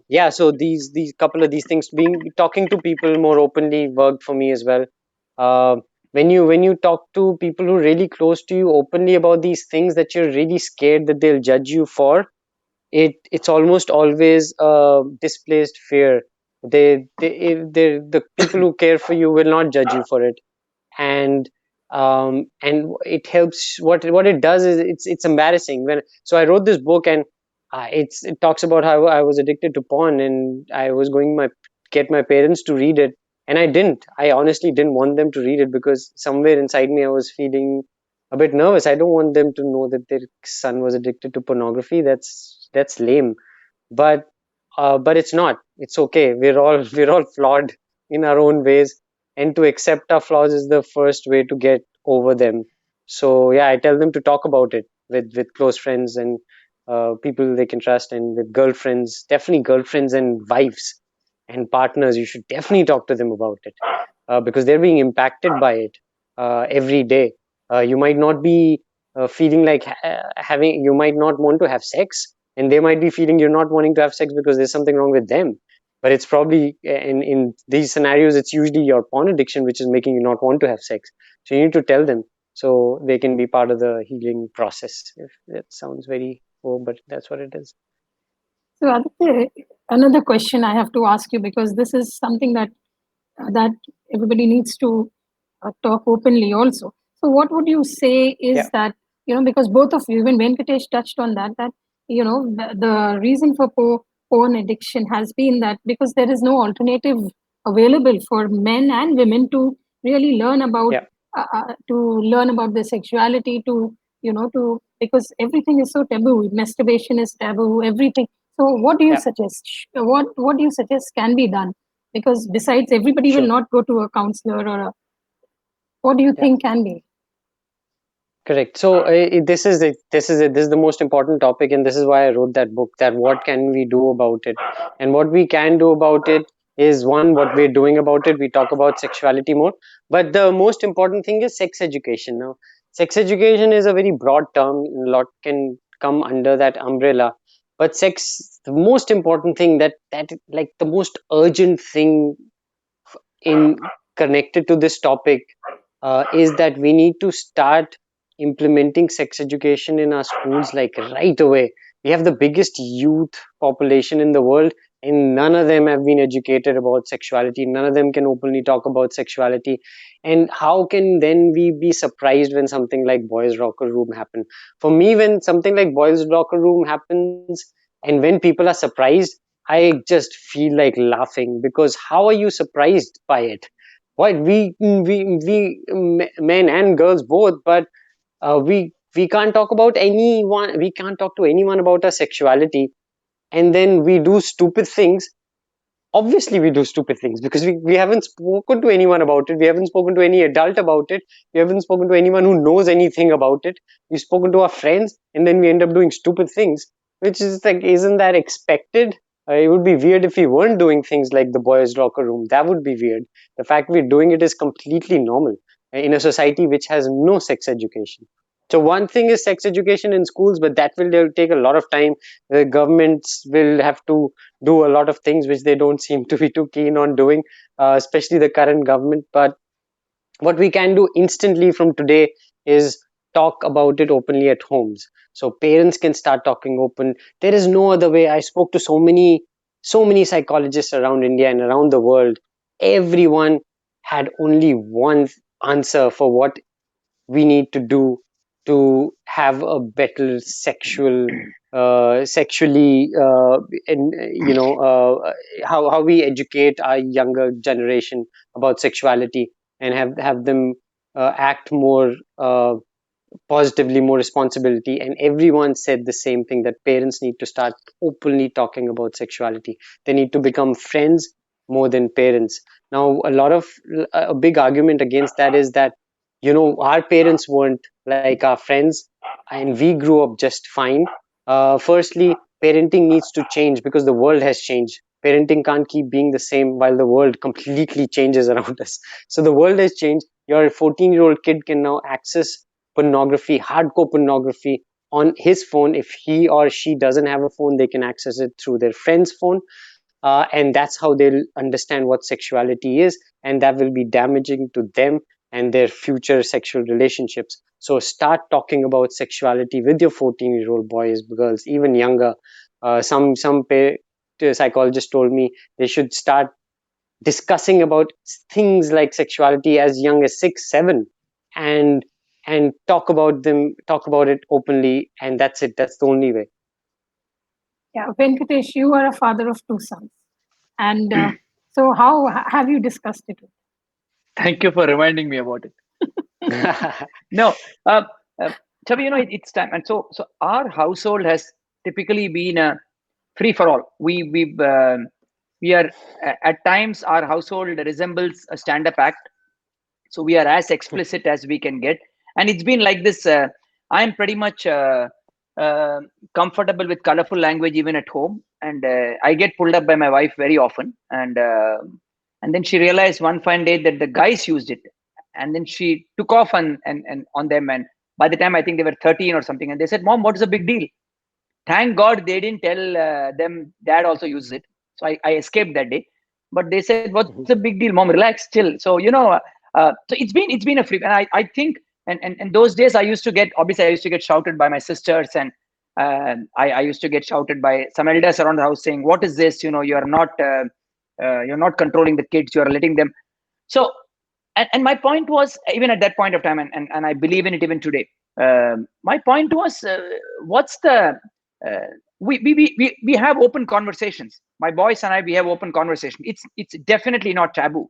yeah, so these couple of these things, being talking to people more openly worked for me as well. uh, when you talk to people who are really close to you openly about these things that you're really scared that they'll judge you for, it's almost always displaced fear. The people who care for you will not judge you for it. And it helps. What it does is it's embarrassing. When so I wrote this book, and it talks about how I was addicted to porn, and I was going my get my parents to read it, and I honestly didn't want them to read it, because somewhere inside me I was feeling a bit nervous. I don't want them to know that their son was addicted to pornography. That's lame. But it's not. It's okay. We're all flawed in our own ways, and to accept our flaws is the first way to get over them. So yeah, I tell them to talk about it with close friends and people they can trust, and with girlfriends, definitely girlfriends and wives and partners. You should definitely talk to them about it, because they're being impacted by it every day. You might not be feeling like having. You might not want to have sex, and they might be feeling you're not wanting to have sex because there's something wrong with them. But it's probably in these scenarios, it's usually your porn addiction which is making you not want to have sex. So you need to tell them so they can be part of the healing process. If that sounds very but that's what it is. So, Aditya, another question I have to ask you, because this is something that everybody needs to talk openly also. So, what would you say Yeah, is that, because both of you, even Venkatesh touched on that the reason for porn addiction has been that because there is no alternative available for men and women to really learn about, yeah, their sexuality, because everything is so taboo. Masturbation is taboo, everything. So, what do you yeah. suggest? What do you suggest can be done? Because besides, everybody will Sure. not go to a counselor or a, what do you Yeah. think can be? Correct. So this is it. This is it. This is the most important topic, and this is why I wrote that book. That what can we do about it, and what we can do about it is one, what we're doing about it. We talk about sexuality more, but the most important thing is sex education. Now, sex education is a very broad term. A lot can come under that umbrella, but sex, the most important thing that like the most urgent thing in connected to this topic is that we need to start implementing sex education in our schools like right away. We have the biggest youth population in the world, and none of them have been educated about sexuality. None of them can openly talk about sexuality. And how can then we be surprised when something like Boys Locker Room happen? For me, when something like Boys Locker Room happens, and when people are surprised, I just feel like laughing, because how are you surprised by it? What we men and girls both, but we can't talk about anyone. We can't talk to anyone about our sexuality, and then we do stupid things. Obviously we do stupid things because we haven't spoken to anyone about it. We haven't spoken to any adult about it. We haven't spoken to anyone who knows anything about it. We've spoken to our friends, and then we end up doing stupid things, which is like, isn't that expected? It would be weird if we weren't doing things like the boys locker room. That would be weird. The fact we're doing it is completely normal in a society which has no sex education. So one thing is sex education in schools, but that will take a lot of time. The governments will have to do a lot of things which they don't seem to be too keen on doing, especially the current government. But what we can do instantly from today is talk about it openly at homes. So parents can start talking open. There is no other way. I spoke to so many psychologists around India and around the world. Everyone had only one answer for what we need to do to have a better sexually and how we educate our younger generation about sexuality, and have them act more positively, more responsibility. And everyone said the same thing, that parents need to start openly talking about sexuality. They need to become friends more than parents. Now a big argument against that is that, our parents weren't like our friends, and we grew up just fine. Firstly, parenting needs to change because the world has changed. Parenting can't keep being the same while the world completely changes around us. So the world has changed. Your 14-year-old kid can now access pornography, hardcore pornography, on his phone. If he or she doesn't have a phone, they can access it through their friend's phone. And that's how they'll understand what sexuality is, and that will be damaging to them and their future sexual relationships. So start talking about sexuality with your 14-year-old boys, girls, even younger. Psychologists told me they should start discussing about things like sexuality as young as 6 7, and talk about it openly, and that's it. That's the only way. Yeah, Venkatesh, you are a father of two sons. And so, how have you discussed it? Thank you for reminding me about it. No, Chavi, it's time. And so our household has typically been a free for all. We are at times our household resembles a stand-up act. So we are as explicit as we can get, and it's been like this. I'm pretty much comfortable with colorful language even at home, and I get pulled up by my wife very often, and then she realized one fine day that the guys used it, and then she took off and on them, and by the time I think they were 13 or something, and they said, "Mom, what is the big deal?" Thank God they didn't tell them Dad also uses it, so I escaped that day. But they said, "What's the big deal, Mom? Relax, chill." So so it's been a free, and I think and those days I used to get, obviously I used to get shouted by my sisters, and I used to get shouted by some elders around the house saying, "What is this? You're not controlling the kids. You are letting them." So and my point was, even at that point of time, and I believe in it even today. My point was, what's the uh, we have open conversations. My boys and I, we have open conversation. It's definitely not taboo.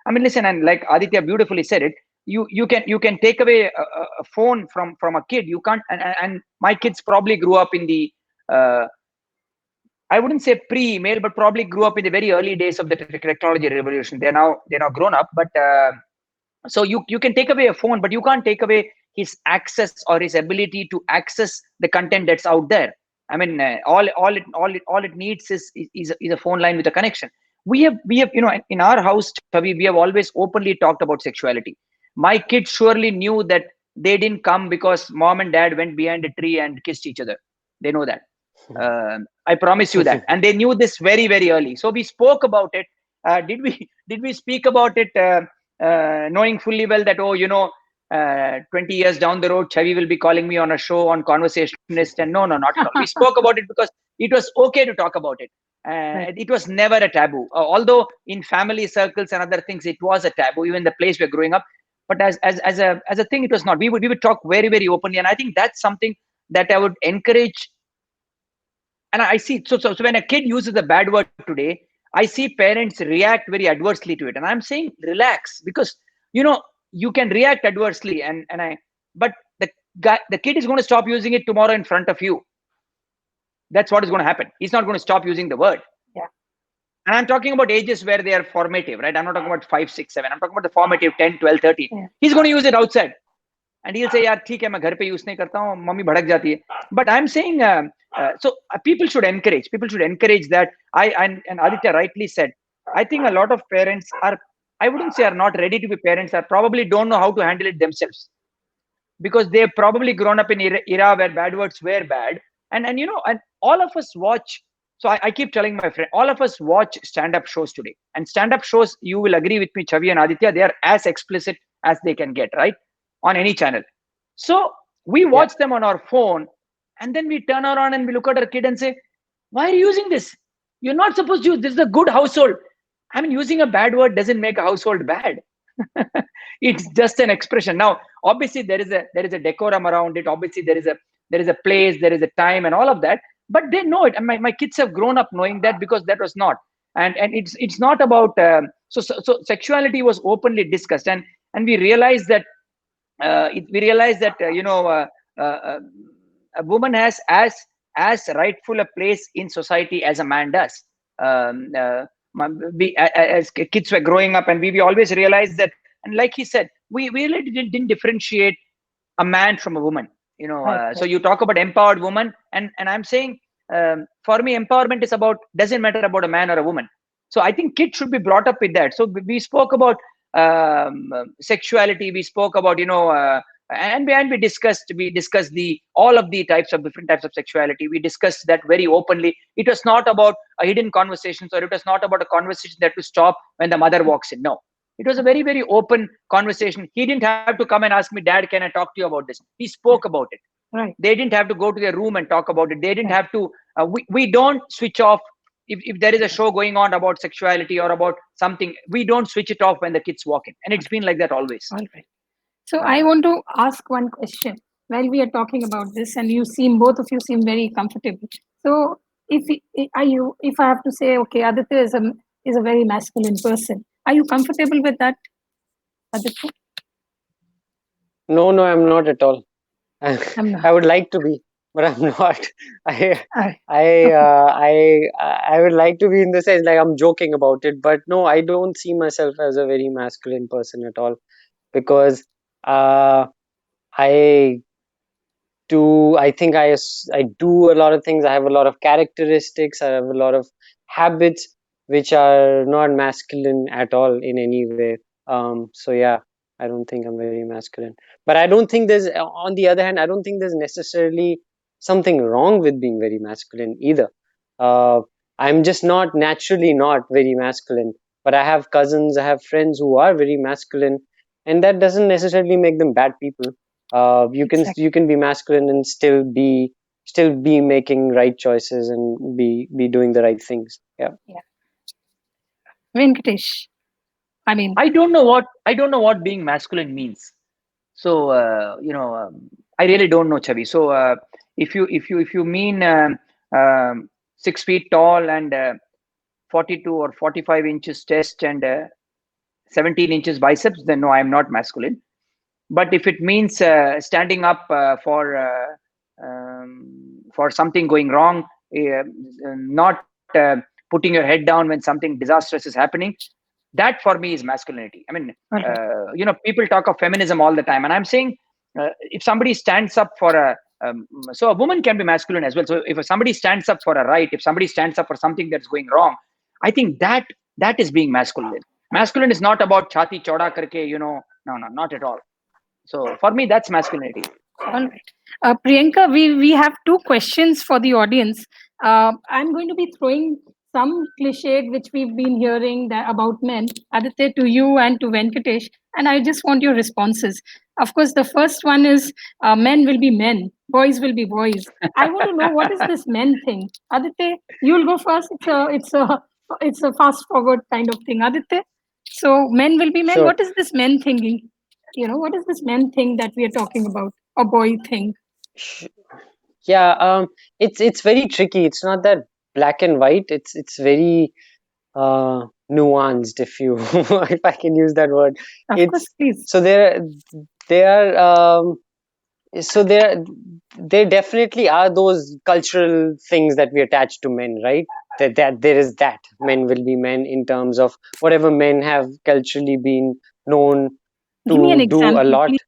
I mean, listen, and like Aditya beautifully said it, you can take away a phone from a kid. You can't, and my kids probably grew up in the I wouldn't say pre-email, but probably grew up in the very early days of the technology revolution. They're now grown up, but so you can take away a phone, but you can't take away his access or his ability to access the content that's out there. I mean, all it needs is a phone line with a connection. We have in our house, Chavi, we have always openly talked about sexuality. My kids surely knew that they didn't come because mom and dad went behind a tree and kissed each other. They know that. I promise you that, and they knew this very very early. So we spoke about it. Did we speak about it? Knowing fully well that 20 years down the road, Chavi will be calling me on a show on Conversationist, and no, not at all. We spoke about it because it was okay to talk about it. It was never a taboo, although in family circles and other things it was a taboo, even the place we're growing up. But as a thing, it was not. We would talk very very openly, and I think that's something that I would encourage. And I see, so when a kid uses a bad word today, I see parents react very adversely to it, and I'm saying relax, because you can react adversely, but the kid is going to stop using it tomorrow in front of you. That's what is going to happen. He's not going to stop using the word. Yeah. And I'm talking about ages where they are formative, right? I'm not talking about 5 6 7. I'm talking about the formative 10 12 13. Yeah. He's going to use it outside, and he'll say, "यार ठीक है, मैं घर पे use नहीं करता हूँ, mummy भड़क जाती है." But I'm saying, people should encourage that. And Aditya rightly said, I think a lot of parents are, I wouldn't say are not ready to be parents, are probably don't know how to handle it themselves, because they've probably grown up in era where bad words were bad, and all of us watch. So I keep telling my friend, all of us watch stand-up shows today, and stand-up shows, you will agree with me, Chavi and Aditya, they are as explicit as they can get, right, on any channel. So we watch them on our phone, and then we turn around and we look at our kid and say, "Why are you using this? You're not supposed to use this. Is a good household." I mean, using a bad word doesn't make a household bad. It's just an expression. Now, obviously, there is a decorum around it. Obviously, there is a place, there is a time, and all of that. But they know it, and my kids have grown up knowing that, because that was not. And it's not about so sexuality was openly discussed, and we realized that a woman has as rightful a place in society as a man does. As kids were growing up, and we always realized that, and like he said, we really didn't differentiate a man from a woman. Right, So right. you talk about empowered woman, and I'm saying, for me, empowerment is about, doesn't matter about a man or a woman. So I think kids should be brought up with that. So we spoke about sexuality, we spoke about, and we discussed the all of the types of different types of sexuality. We discussed that very openly. It was not about a hidden conversations, or it was not about a conversation that to stop when the mother walks in. No, it was a very, very open conversation. He didn't have to come and ask me, Dad, can I talk to you about this? He spoke about it. Right. They didn't have to go to their room and talk about it. They didn't Right. have to, we don't switch off. If there is a show going on about sexuality or about something, we don't switch it off when the kids walk in. And it's been like that always. All right. So I want to ask one question while we are talking about this, and both of you seem very comfortable. So if I have to say, okay, Aditya is a very masculine person, are you comfortable with that, Aditya? No, I'm not at all. I'm not. I would like to be, but I'm not. I, All right. I would like to be in the sense, like, I'm joking about it, but no, I don't see myself as a very masculine person at all, because I I think I do a lot of things. I have a lot of characteristics. I have a lot of habits which are not masculine at all in any way. So yeah, I don't think I'm very masculine. But I don't think on the other hand, I don't think there's necessarily something wrong with being very masculine either. Uh, I'm just naturally not very masculine. But I have cousins, I have friends who are very masculine, and that doesn't necessarily make them bad people. Exactly. You can be masculine and still be making right choices and be doing the right things. Yeah. Yeah. Venkatesh. I mean, I don't know what being masculine means. So I really don't know, Chavi. So if you mean 6 feet tall and 42 or 45 inches chest and 17 inches biceps, then no, I'm not masculine. But if it means standing up for something going wrong, not putting your head down when something disastrous is happening, that for me is masculinity. I mean, all right. people talk of feminism all the time, and I'm saying, if somebody stands up for so a woman can be masculine as well. So if somebody stands up for a right, if somebody stands up for something that's going wrong, I think that is being masculine. Masculine is not about chati choda karke, no, not at all. So for me, that's masculinity. All right. Priyanka, we have two questions for the audience. I'm going to be throwing some cliched which we've been hearing about men, Aditya, to you and to Venkatesh, and I just want your responses. Of course, the first one is men will be men, boys will be boys. I want to know what is this men thing. Aditya, you'll go first. It's a fast forward kind of thing. Aditya, so men will be men. Sure. What is this men thingy? What is this men thing that we are talking about? A boy thing. Sh- Yeah. It's very tricky. It's not that black and white. It's very nuanced, if you if I can use that word. Of course, It's please. so there are so there definitely are those cultural things that we attach to men, right? That there is that men will be men in terms of whatever men have culturally been known Give me an to do a example, lot. please.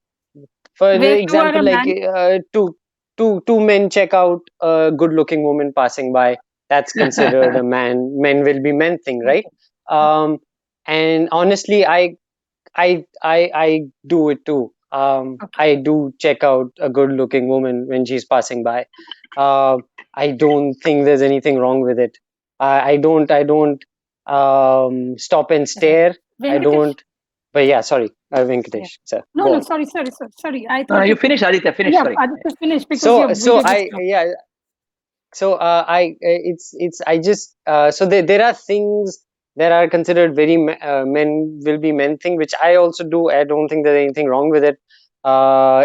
For Where the you are example, a like man. two men check out a good-looking woman passing by. That's considered a men will be men thing, right? Okay. Um, and honestly, I do it too. Okay. I do check out a good-looking woman when she's passing by. Uh, I don't think there's anything wrong with it. I don't stop and Right. stare. I Venkatesh. don't. But yeah, sorry, Yeah. Venkatesh, sir, No, go no, on. sorry. I thought You it was. finish, Aditya. Finish. Yeah, Sorry. Aditya, finish because So your so video just I stopped. yeah so it's I just so there are things that are considered very men will be men thing, which I also do. I don't think there's anything wrong with it.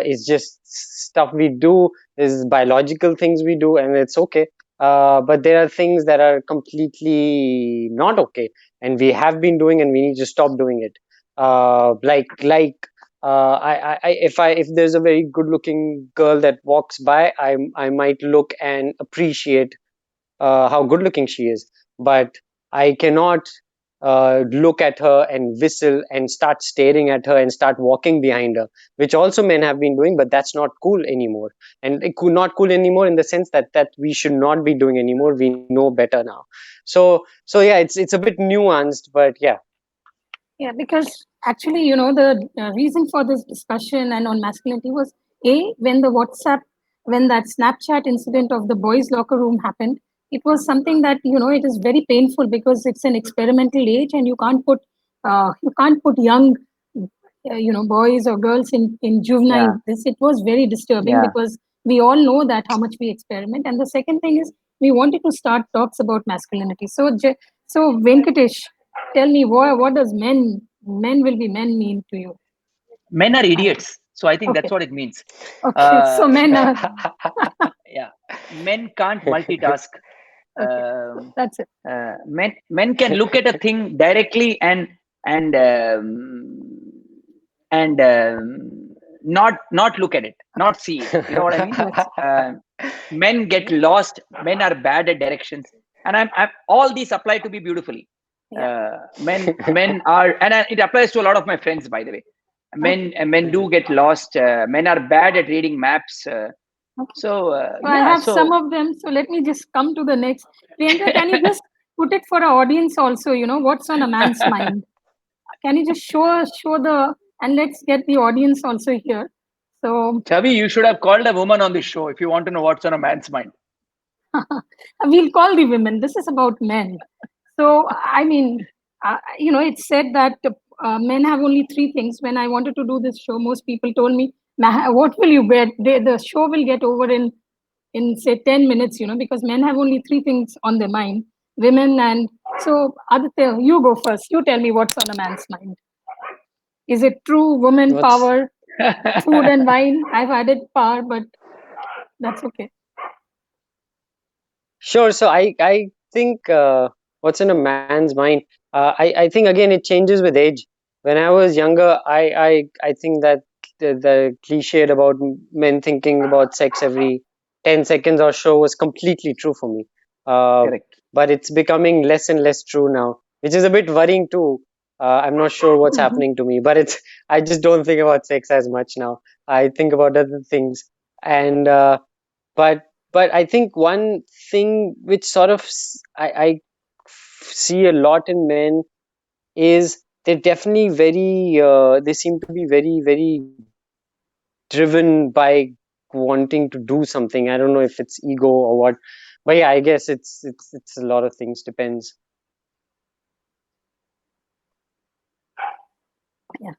It's just stuff we do, is biological things we do, and it's okay. But there are things that are completely not okay, and we have been doing, and we need to stop doing it. Like if there's a very good looking girl that walks by, I might look and appreciate how good looking she is, but I cannot look at her and whistle and start staring at her and start walking behind her, which also men have been doing, but that's not cool anymore. And not cool anymore in the sense that we should not be doing anymore. We know better now. So yeah, it's a bit nuanced, but yeah. Yeah, because actually, the reason for this discussion and on masculinity was when the when that Snapchat incident of the boys' locker room happened, it was something that it is very painful because it's an experimental age, and you can't put young, boys or girls in juvenile. Yeah, It was very disturbing yeah. because we all know that how much we experiment, and the second thing is we wanted to start talks about masculinity. So Venkatesh, tell me, what does men will be men mean to you? Men are I, idiots. So I think okay, that's what it means. okay. Uh, So men are yeah, men can't multitask. okay. Um, That's it. men can look at a thing directly and and not look at it, not see it. You know what I mean? Yes. Uh, Men get lost. Men are bad at directions, and I'm all these apply to me beautifully. Yeah. Men are, and it applies to a lot of my friends, by the way. Okay. Men do get lost. Men are bad at reading maps. Okay. So I Yeah, have some so of them. So let me just come to the next. Priyanka, can you just put it for our audience also? What's on a man's mind? Can you just show the and let's get the audience also here. So Chavi, you should have called a woman on this show if you want to know what's on a man's mind. we'll call the women. This is about men. So I mean, it's said that men have only three things. When I wanted to do this show, most people told me, "What will you get? The show will get over in say 10 minutes." Because men have only three things on their mind. Women and so Aditya, you go first. You tell me what's on a man's mind. Is it true woman What's power, food and wine? I've added power, but that's okay. Sure. So I think what's in a man's mind. I think again it changes with age. When I was younger, I think that the cliche about men thinking about sex every 10 seconds or so was completely true for me. Uh, Correct. but it's becoming less and less true now, which is a bit worrying too. I'm not sure what's Mhm. happening to me, but I just don't think about sex as much now. I think about other things, and but I think one thing which sort of I see a lot in men is they're definitely they seem to be very driven by wanting to do something. I don't know if it's ego or what, but yeah, I guess it's a lot of things, depends. Yeah.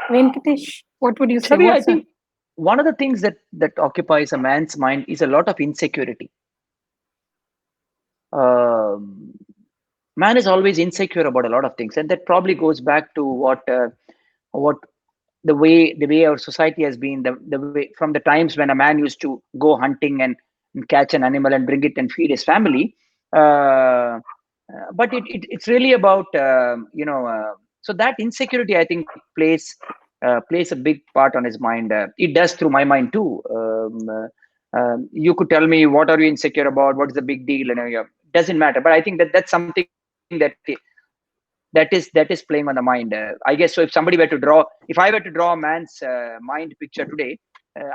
Venkatesh, what would you say? Chavi, I What's a think one of the things that occupies a man's mind is a lot of insecurity. Um, Man is always insecure about a lot of things, and that probably goes back to what the way our society has been, the way from the times when a man used to go hunting and catch an animal and bring it and feed his family. But it's really about so that insecurity, I think, plays a big part on his mind. It does through my mind too. You could tell me, what are you insecure about? What is the big deal? Yeah, doesn't matter. But I think that's something that is playing on the mind. I guess so. If I were to draw a man's mind picture today,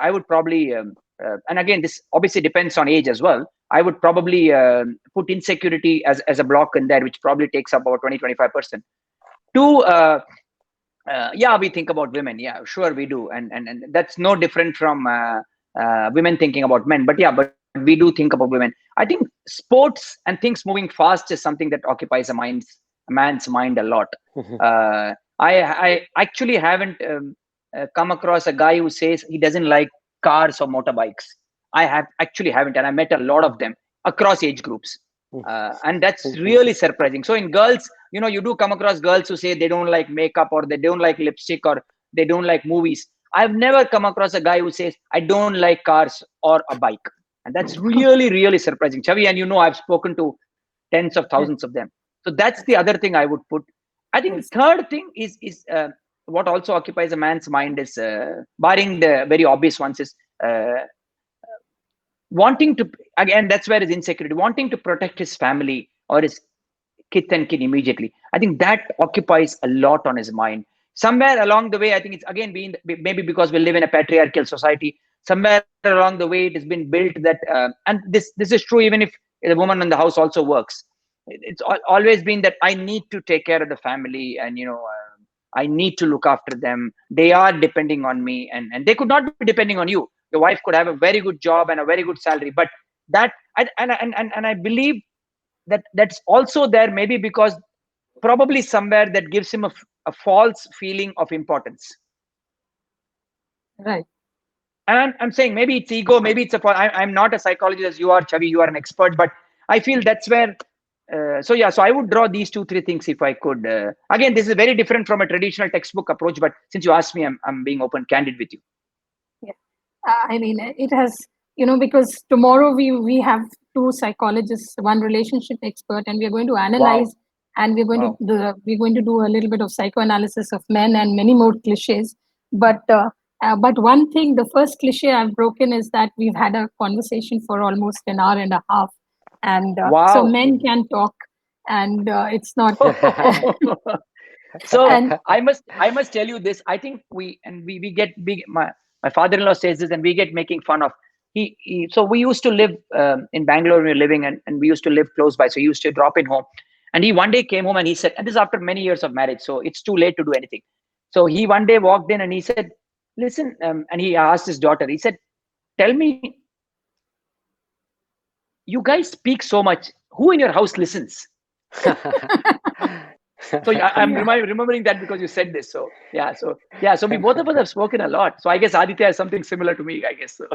I would probably, and again, this obviously depends on age as well. I would probably put insecurity as a block in there, which probably takes up about 20-25%. Two, yeah, we think about women. Yeah, sure we do, and that's no different from women thinking about men. But yeah, but we do think about women. I think sports and things moving fast is something that occupies a man's mind a lot. I actually haven't come across a guy who says he doesn't like cars or motorbikes. I have actually haven't, and I met a lot of them across age groups, and that's really surprising. So in girls, you do come across girls who say they don't like makeup, or they don't like lipstick, or they don't like movies. I've never come across a guy who says I don't like cars or a bike, and that's really surprising, Chavi. And I've spoken to tens of yes, thousands of them. So that's the other thing I would put. I think yes. third thing is what also occupies a man's mind is, barring the very obvious ones, is uh, wanting to, again, that's where his insecurity, wanting to protect his family or his kith and kin immediately. I think that occupies a lot on his mind. Somewhere along the way, I think it's again been maybe because we live in a patriarchal society. Somewhere along the way, it has been built that, and this is true even if the woman in the house also works. It's always been that I need to take care of the family, and I need to look after them. They are depending on me, and they could not be depending on you. Your wife could have a very good job and a very good salary, but that and I believe that that's also there maybe because probably somewhere that gives him a false feeling of importance. Right. And I'm saying maybe it's ego, maybe it's I'm not a psychologist as you are, Chavi, you are an expert, but I feel that's where so I would draw these 2-3 things if I could. Again, this is very different from a traditional textbook approach, but since you asked me, I'm being open candid with you. Yeah. I mean, it has, because tomorrow we have two psychologists, one relationship expert, and we're going to analyze, and Wow. we're going to do a little bit of psychoanalysis of men and many more cliches. But one thing, the first cliche I've broken is that we've had a conversation for almost an hour and a half, and so Wow. men can talk, and it's not. So And I must tell you this. I think we get big. My father-in-law says this, and we get making fun of. So we used to live in Bangalore. We were living, and we used to live close by. So he used to drop in home, and he one day came home and he said, and this is after many years of marriage, so it's too late to do anything. So he one day walked in and he said, "Listen," and he asked his daughter. He said, "Tell me, you guys speak so much. Who in your house listens?" So I'm yeah. remembering that because you said this. So so we both of us have spoken a lot. So I guess Aditya has something similar to me, I guess. So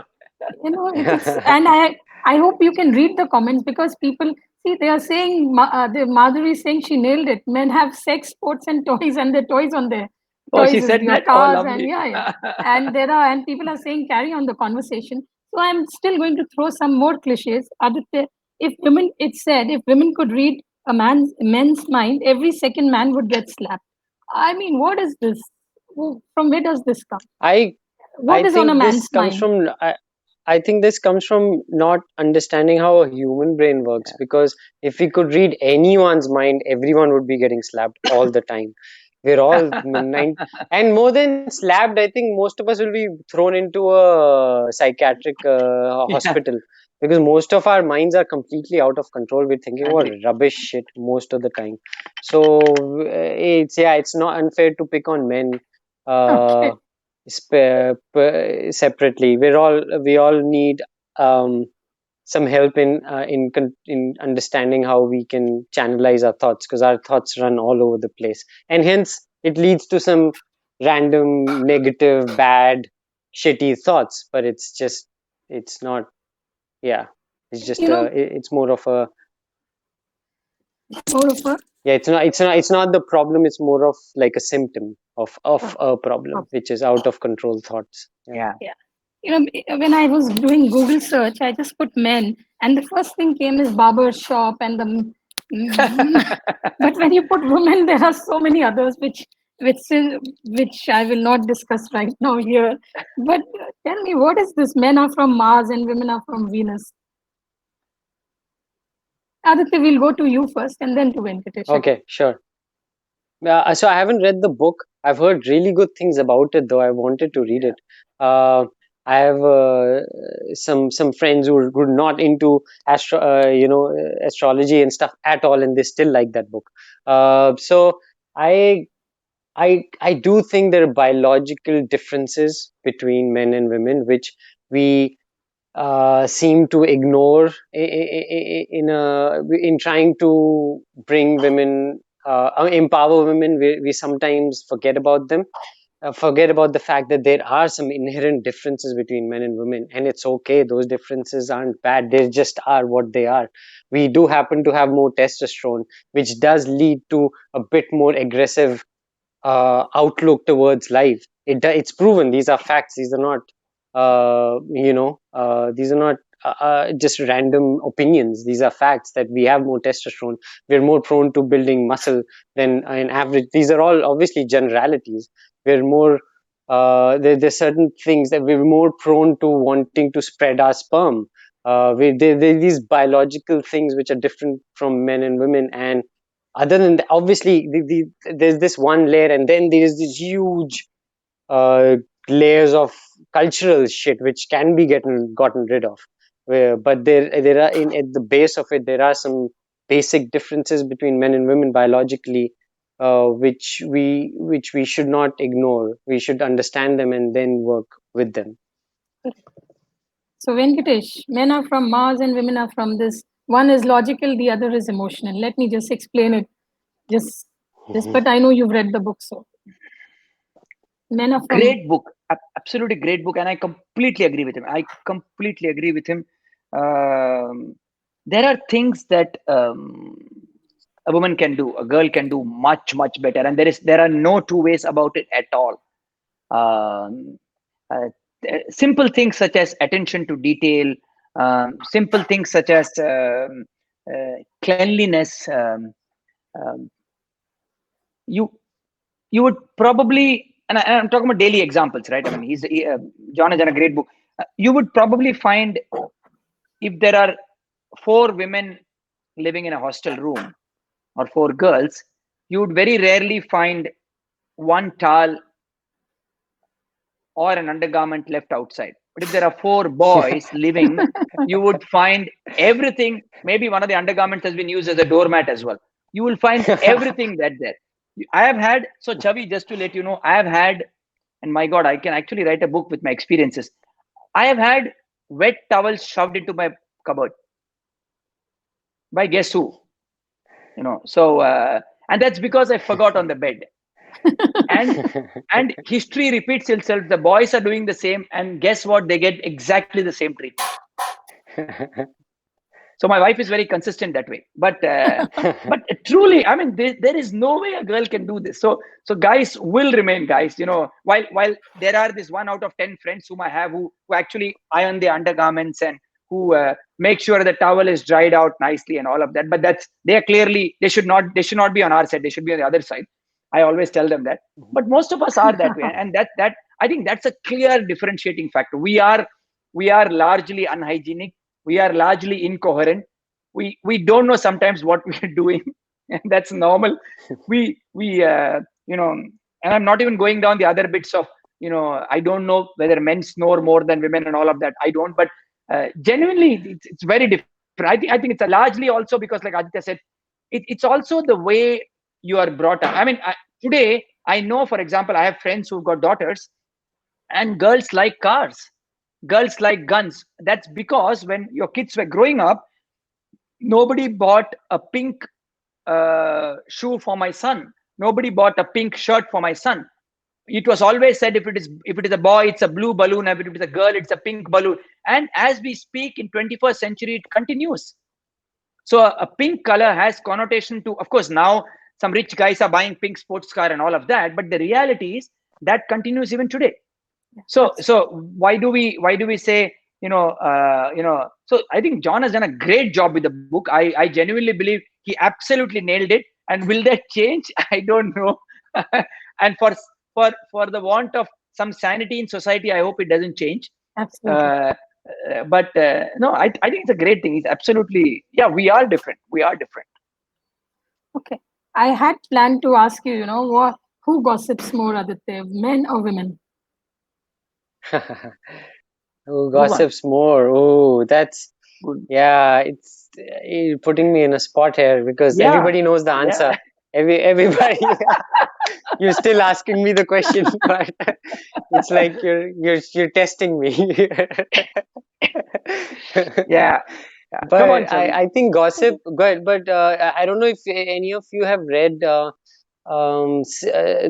It is, and I hope you can read the comments, because people see, they are saying, the Madhuri is saying she nailed it. Men have sex, sports, and toys, and the toys on their oh, she toys is said your that. Oh, cars, and lovely. yeah. And people are saying carry on the conversation. So I'm still going to throw some more cliches. Aditya, it said if women could read men's mind, every second man would get slapped. I mean, what is this? From where does this come? I What I is on a think man's this comes mind? from I think this comes from not understanding how a human brain works. Because if we could read anyone's mind, everyone would be getting slapped all the time. We're all and more than slapped. I think most of us will be thrown into a psychiatric Yeah. hospital, because most of our minds are completely out of control. We're thinking about Agree. rubbish shit most of the time. So it's not unfair to pick on men. Uh, Okay. Separately, we all need um, some help in understanding how we can channelize our thoughts, because our thoughts run all over the place, and hence it leads to some random negative, bad, shitty thoughts. But it's not, yeah, it's just You know, it's more of a, more of a yeah, it's not the problem. It's more of like a symptom of uh, a problem, of which is out of control thoughts. Yeah. Yeah. yeah. When I was doing Google search, I just put men, and the first thing came is barber shop and but when you put women, there are so many others which I will not discuss right now here. But tell me, what is this? Men are from Mars and women are from Venus. Aditya, we'll go to you first and then to Venkatesh again. Okay, sure. So I haven't read the book. I've heard really good things about it, though. I wanted to read it. Uh, I have some friends who are not into astrology and stuff at all, and they still like that book. So I I do think there are biological differences between men and women, which we seem to ignore in trying to bring women, empower women. We sometimes forget about them, forget about the fact that there are some inherent differences between men and women, and it's okay. Those differences aren't bad. They just are what they are. We do happen to have more testosterone, which does lead to a bit more aggressive outlook towards life. It's proven. These are facts. These are not these are not just random opinions. These are facts that we have more testosterone. We're more prone to building muscle than an average. These are all obviously generalities. We're more there's certain things that we're more prone to wanting to spread our sperm. These biological things which are different from men and women, and other than that, obviously there's this one layer, and then there's this huge uh, layers of cultural shit which can be gotten rid of. But there are at the base of it, there are some basic differences between men and women biologically, which we should not ignore. We should understand them and then work with them. So, Venkatesh, men are from Mars and women are from this. One is logical, the other is emotional. Let me just explain it. Just, but I know you've read the book, so men are from. Great book, absolutely great book, and I completely agree with him. There are things that a woman can do, a girl can do much better, and there are no two ways about it at all. um, uh, Simple things such as attention to detail, simple things such as cleanliness. Um, you you would probably, and I'm talking about daily examples, right? I mean, John has done a great book. You would probably find, if there are 4 women living in a hostel room or 4 girls, you would very rarely find one towel or an undergarment left outside. But if there are 4 boys living, you would find everything. Maybe one of the undergarments has been used as a doormat as well. You will find everything that there. I have had, so Chavi, just to let you know, I have had, and my God, I can actually write a book with my experiences. I have had wet towels shoved into my cupboard by guess who? So and that's because I forgot on the bed. And history repeats itself. The boys are doing the same, and guess what? They get exactly the same treatment. So my wife is very consistent that way. But truly, I mean, there is no way a girl can do this. So guys will remain guys. While there are this 1 out of 10 friends whom I have who actually iron the undergarments and who make sure the towel is dried out nicely and all of that. But they should not be on our side. They should be on the other side. I always tell them that. But most of us are that way, and that I think that's a clear differentiating factor. We are largely unhygienic. We are largely incoherent. We don't know sometimes what we are doing, and that's normal. We and I'm not even going down the other bits of, I don't know whether men snore more than women and all of that. I don't, but genuinely, it's very different. I think it's largely also because, like Aditya said, it's also the way you are brought up. I mean, today I know, for example, I have friends who've got daughters, and girls like cars, girls like guns. That's because when your kids were growing up, nobody bought a pink shoe for my son. Nobody bought a pink shirt for my son. It was always said, if it is a boy, it's a blue balloon. If it is a girl, it's a pink balloon. And as we speak in 21st century, it continues. So a pink color has connotation to, of course, now some rich guys are buying pink sports car and all of that. But the reality is that continues even today. So why do we say, so I think John has done a great job with the book. I genuinely believe he absolutely nailed it. And will that change? I don't know. And for the want of some sanity in society, I hope it doesn't change. Absolutely. But no, I think it's a great thing. It's absolutely, yeah, we are different. Okay. I had planned to ask you, who gossips more, Aditya, men or women? Who gossips more? Oh, that's Good. yeah. It's you're putting me in a spot here because everybody knows the answer. Everybody. You're still asking me the question, but it's like you're testing me. Yeah. But Come on, Chavi. I think gossip good, but I don't know if any of you have read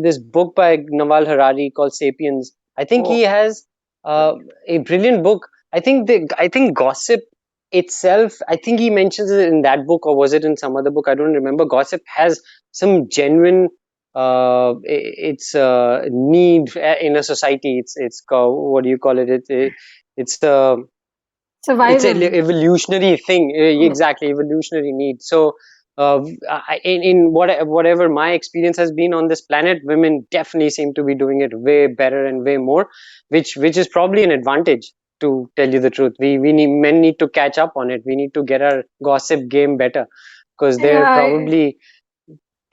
this book by Naval Harari called Sapiens. I think he has a brilliant book. I think gossip itself, I think he mentions it in that book, or was it in some other book? I don't remember. Gossip has some genuine it's need in a society. It's called, what do you call it? It's an Survival. evolutionary thing. Exactly, evolutionary need. So in whatever my experience has been on this planet, women definitely seem to be doing it way better and way more, which is probably an advantage, to tell you the truth. Men need to catch up on it. We need to get our gossip game better, because they're Yeah, probably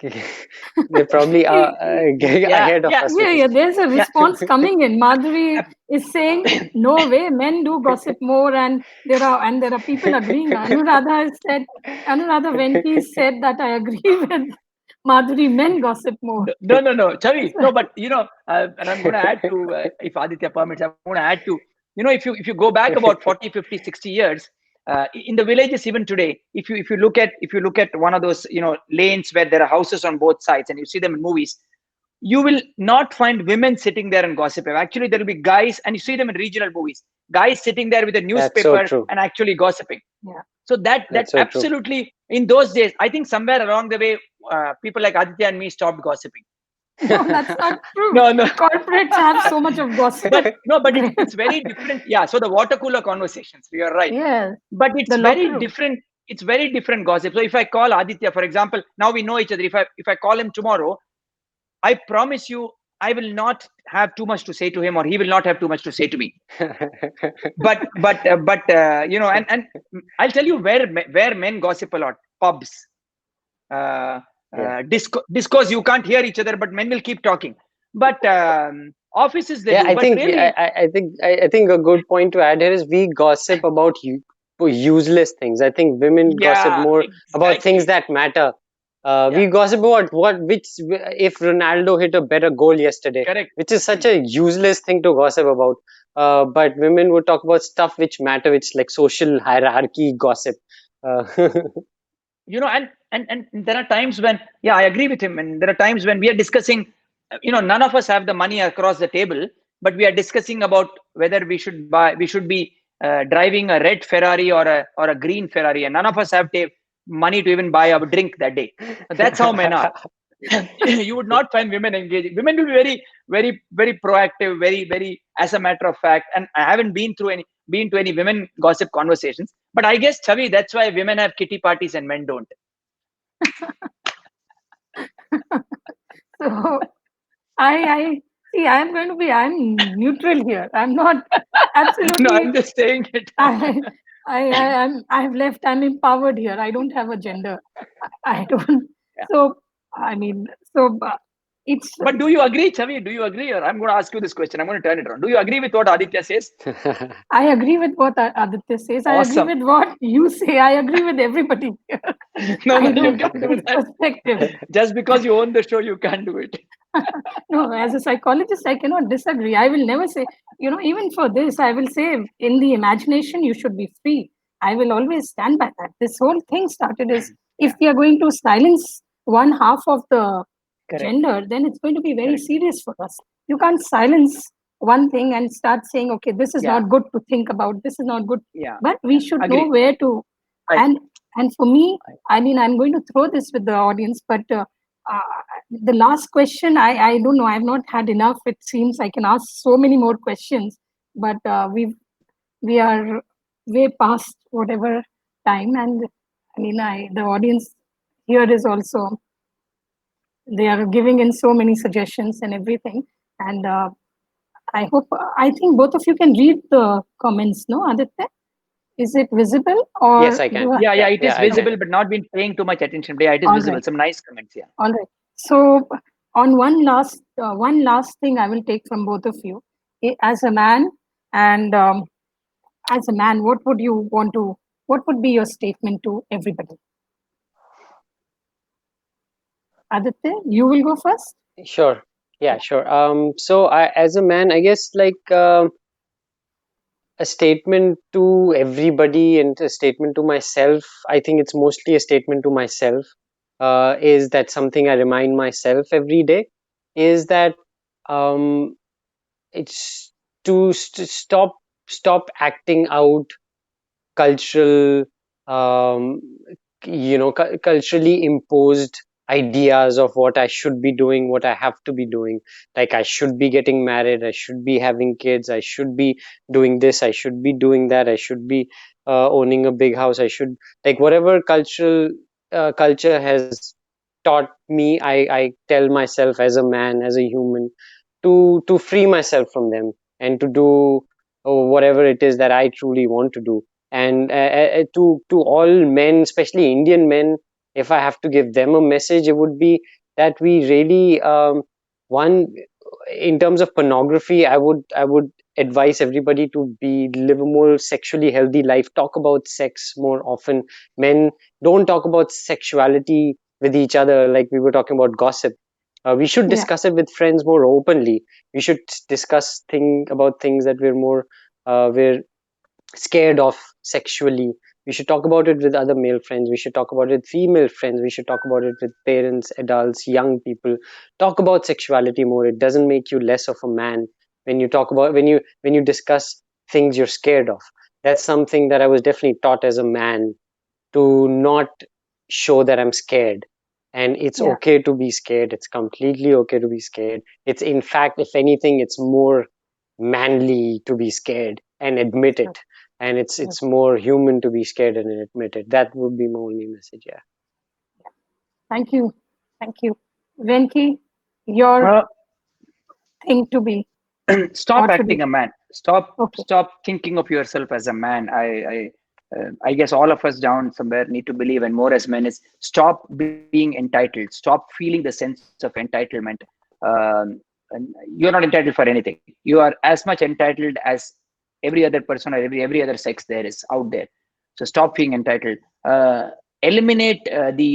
They probably are Yeah, ahead of yeah, us with Yeah, this. yeah, there's a yeah. response coming in. Madhuri is saying, "No way, men do gossip more," and there are people agreeing. Anuradha has said, Anuradha Venki said that I agree with Madhuri. Men gossip more. No, Chavi. No, but and I'm going to add to, if Aditya permits, I'm going to add to, if you go back about 40, 50, 60 years, in the villages even today, if you look at one of those lanes where there are houses on both sides, and you see them in movies, you will not find women sitting there and gossiping. Actually, there will be guys, and you see them in regional movies, guys sitting there with a That's so newspaper true. and actually gossiping. Yeah. So that That's so true. absolutely, in those days, I think somewhere along the way, people like Aditya and me stopped gossiping. No, that's not true. No, no. Corporates have so much of gossip. But no, but it's very different. Yeah, so the water cooler conversations, you're right. Yes, But it's the locker very room. different. It's very different gossip. So if I call Aditya, for example, now we know each other. If I call him tomorrow, I promise you, I will not have too much to say to him, or he will not have too much to say to me. And I'll tell you where men gossip a lot. Pubs, uh, Yeah. discourse. You can't hear each other, but men will keep talking. But offices they Yeah, do. I But think really, I think a good point to add here is we gossip about useless things. I think women gossip yeah, more about things exactly. that matter. Yeah, We gossip about if Ronaldo hit a better goal yesterday, correct. which is such a useless thing to gossip about. But women would talk about stuff which matter, which like social hierarchy gossip. Uh, And there are times when, yeah, I agree with him, and there are times when we are discussing, none of us have the money across the table, but we are discussing about whether we should be driving a red Ferrari or a green Ferrari, and none of us have money to even buy a drink that day. That's how men are. You would not find women engaging. Women will be very, very, very proactive, very, very, as a matter of fact. And I haven't been to any women gossip conversations. But I guess, Chavi, that's why women have kitty parties and men don't. So I see. I'm neutral here. I'm not No, absolutely. I'm just saying it. I I've left. I'm empowered here. I don't have a gender. I don't. Yeah. So I mean, so it's. But do you agree, Chavi? Do you agree? Or I'm going to ask you this question. I'm going to turn it around. Do you agree with what Aditya says? I agree with what Aditya says. I agree Awesome. with what you say. I agree with everybody here. No, I no, you don't. can't do It's that. perspective. Just because you own the show, you can't do it. No, as a psychologist, I cannot disagree. I will never say, even for this, I will say in the imagination, you should be free. I will always stand by that. This whole thing started as if Yeah, we are going to silence one half of the correct, gender, then it's going to be very correct. serious for us. You can't silence one thing and start saying, okay, this is Yeah, not good to think about, this is not good. yeah, But we yeah. should know Agree. where to. I, And and for me, I I mean, I'm going to throw this with the audience, but uh, the last question, I don't know, I've not had enough. It seems I can ask so many more questions, but we are way past whatever time. And I mean, the audience here is also, they are giving in so many suggestions and everything. And I think both of you can read the comments, no, Aditya? Is it visible Yes, or I can. do I? Yeah, Yeah, it is yeah, I can. visible, but not been paying too much attention. But yeah, it is All visible. right. Some nice comments. Yeah. All right. So, on one last thing I will take from both of you, as a man, and as a man, what would you want to? What would be your statement to everybody? Aditya, you will go first. Sure. Yeah, sure. So as a man, I guess like a statement to everybody and a statement to myself. I think it's mostly a statement to myself. Is that something I remind myself every day? Is that um, it's to stop acting out cultural um, culturally imposed ideas of what I should be doing, what I have to be doing. Like I should be getting married, I should be having kids, I should be doing this, I should be doing that, I should be owning a big house, I should, like whatever culture has taught me. I tell myself as a man, as a human, to free myself from them and to do whatever it is that I truly want to do. And to all men, especially Indian men, if I have to give them a message, it would be that we really, one, in terms of pornography, I would advise everybody to live a more sexually healthy life. Talk about sex more often. Men don't talk about sexuality with each other like we were talking about gossip. We should Yeah. discuss it with friends more openly. We should discuss about things that we're scared of sexually. We should talk about it with other male friends. We should talk about it with female friends. We should talk about it with parents, adults, young people. Talk about sexuality more. It doesn't make you less of a man when you talk about when you discuss things you're scared of. That's something that I was definitely taught as a man, to not show that I'm scared. And it's Yeah. okay to be scared. It's completely okay to be scared. It's, in fact, if anything, it's more manly to be scared and admit True. it. And it's True. it's more human to be scared and admit it. That would be my only message. Yeah. Thank you. Thank you. Venki, your Uh, thing to be. Stop What should acting we? a man. Stop Okay. stop thinking of yourself as a man. I guess all of us down somewhere need to believe, and more as men, is stop being entitled. Stop feeling the sense of entitlement. And you're not entitled for anything. You are as much entitled as every other person, or every other sex there is out there. So stop being entitled. Eliminate the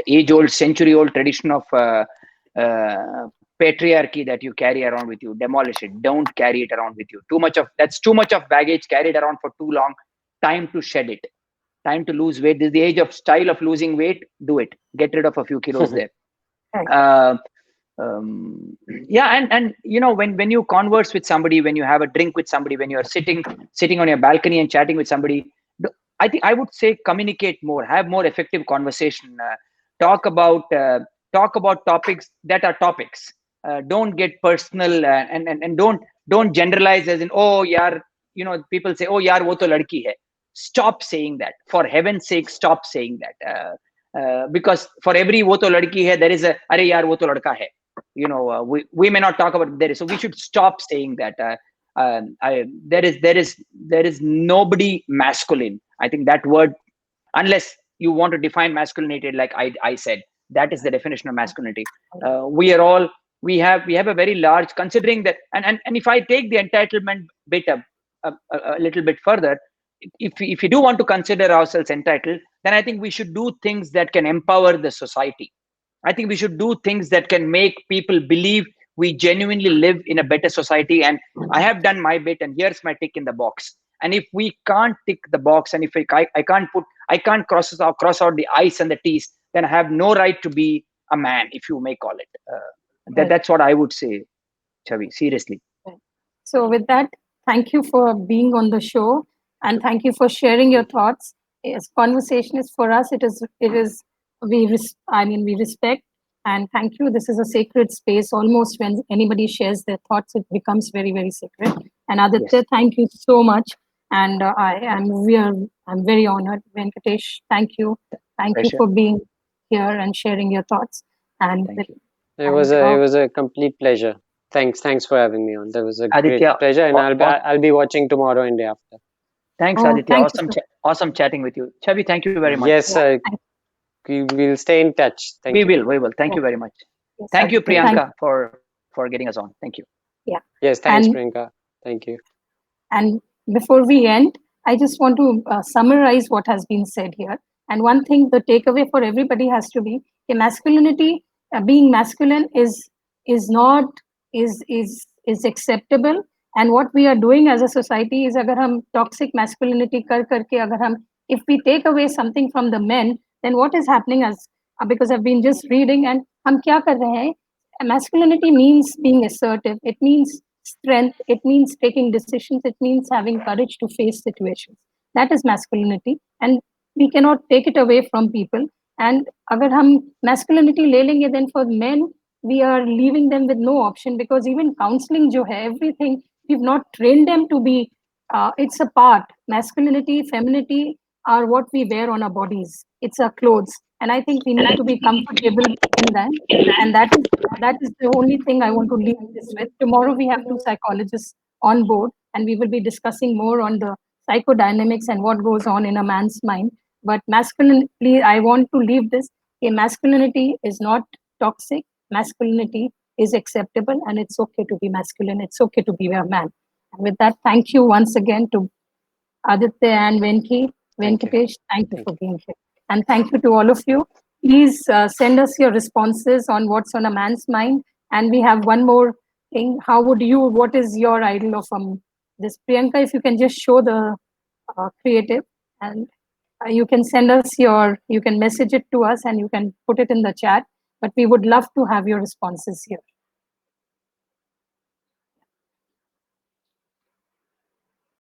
age old, century old tradition of uh, patriarchy that you carry around with you. Demolish it. Don't carry it around with you. Too much of baggage carried around for too long. Time to shed it. Time to lose weight. This is the age of style of losing weight. Do it. Get rid of a few kilos there. Right. uh, yeah, and when you converse with somebody, when you have a drink with somebody, when you're sitting on your balcony and chatting with somebody, I think I would say communicate more, have more effective conversation. Talk about topics that are topics. Don't get personal, and don't generalize as in, oh yaar, people say, oh yaar wo to ladki hai. Stop saying that, for heaven's sake. Stop saying that. Because for every wo to ladki hai, there is a are yaar wo to ladka hai. We may not talk about it there, so we should stop saying that. There is nobody masculine. I think that word, unless you want to define masculinity like I said, that is the definition of masculinity. We are all we have a very large, considering that, and if I take the entitlement bit a little bit further, if we do want to consider ourselves entitled, then I think we should do things that can empower the society. I think we should do things that can make people believe we genuinely live in a better society. And I have done my bit, and here's my tick in the box. And if we can't tick the box, and if I can't cross out the I's and the T's, then I have no right to be a man, if you may call it. Right. That's what I would say, Chavi. Seriously. Right. So, with that, thank you for being on the show, and thank you for sharing your thoughts. Yes, conversation is for us. It is. I mean, we respect and thank you. This is a sacred space. Almost when anybody shares their thoughts, it becomes very, very sacred. And Yes. Aditya, thank you so much. And I'm very honored. Venkatesh, thank you. Thank you Pleasure. for being here and sharing your thoughts. And Thank you. It was and a complete pleasure. Thanks for having me on. That was a great Aditya, pleasure, and aw- aw- I'll be watching tomorrow and day after. thanks, oh, Aditya. thank you Awesome, so awesome chatting with you. Chavi, thank you very much. Yes, yeah, thank, we will stay in touch. We Thank you. will, we will. Thank yeah, you very much. yes, Thank you, Aditya, thank Priyanka, for getting us on. Thank you. yeah. Yes, thanks, And Priyanka. Thank you. And before we end, I just want to summarize what has been said here. And one thing, the takeaway for everybody has to be: masculinity, being masculine is not is acceptable. And what we are doing as a society is, agar hum toxic masculinity kar karke, agar hum if we take away something from the men, then what is happening as because I've been just reading and hum kya kar rahe hain? Masculinity means being assertive. It means strength. It means taking decisions. It means having courage to face situations. That is masculinity, and we cannot take it away from people. And अगर हम masculinity ले लेंगे, then for men we are leaving them with no option, because even counseling जो है, everything we've not trained them to be. It's a part. Masculinity, femininity are what we wear on our bodies. It's our clothes, and I think we need to be comfortable in that. And that is the only thing I want to leave this with. Tomorrow we have two psychologists on board, and we will be discussing more on the psychodynamics and what goes on in a man's mind. But masculinity, I want to leave this. Masculinity is not toxic. Masculinity is acceptable, and it's okay to be masculine. It's okay to be a man. And with that, thank you once again to Aditya and Thank you. Venkatesh, thank you Thank for being here. And thank you to all of you. Please send us your responses on what's on a man's mind. And we have one more thing. What is your idol of this? Priyanka, if you can just show the creative, and you can send us you can message it to us and you can put it in the chat. But we would love to have your responses here.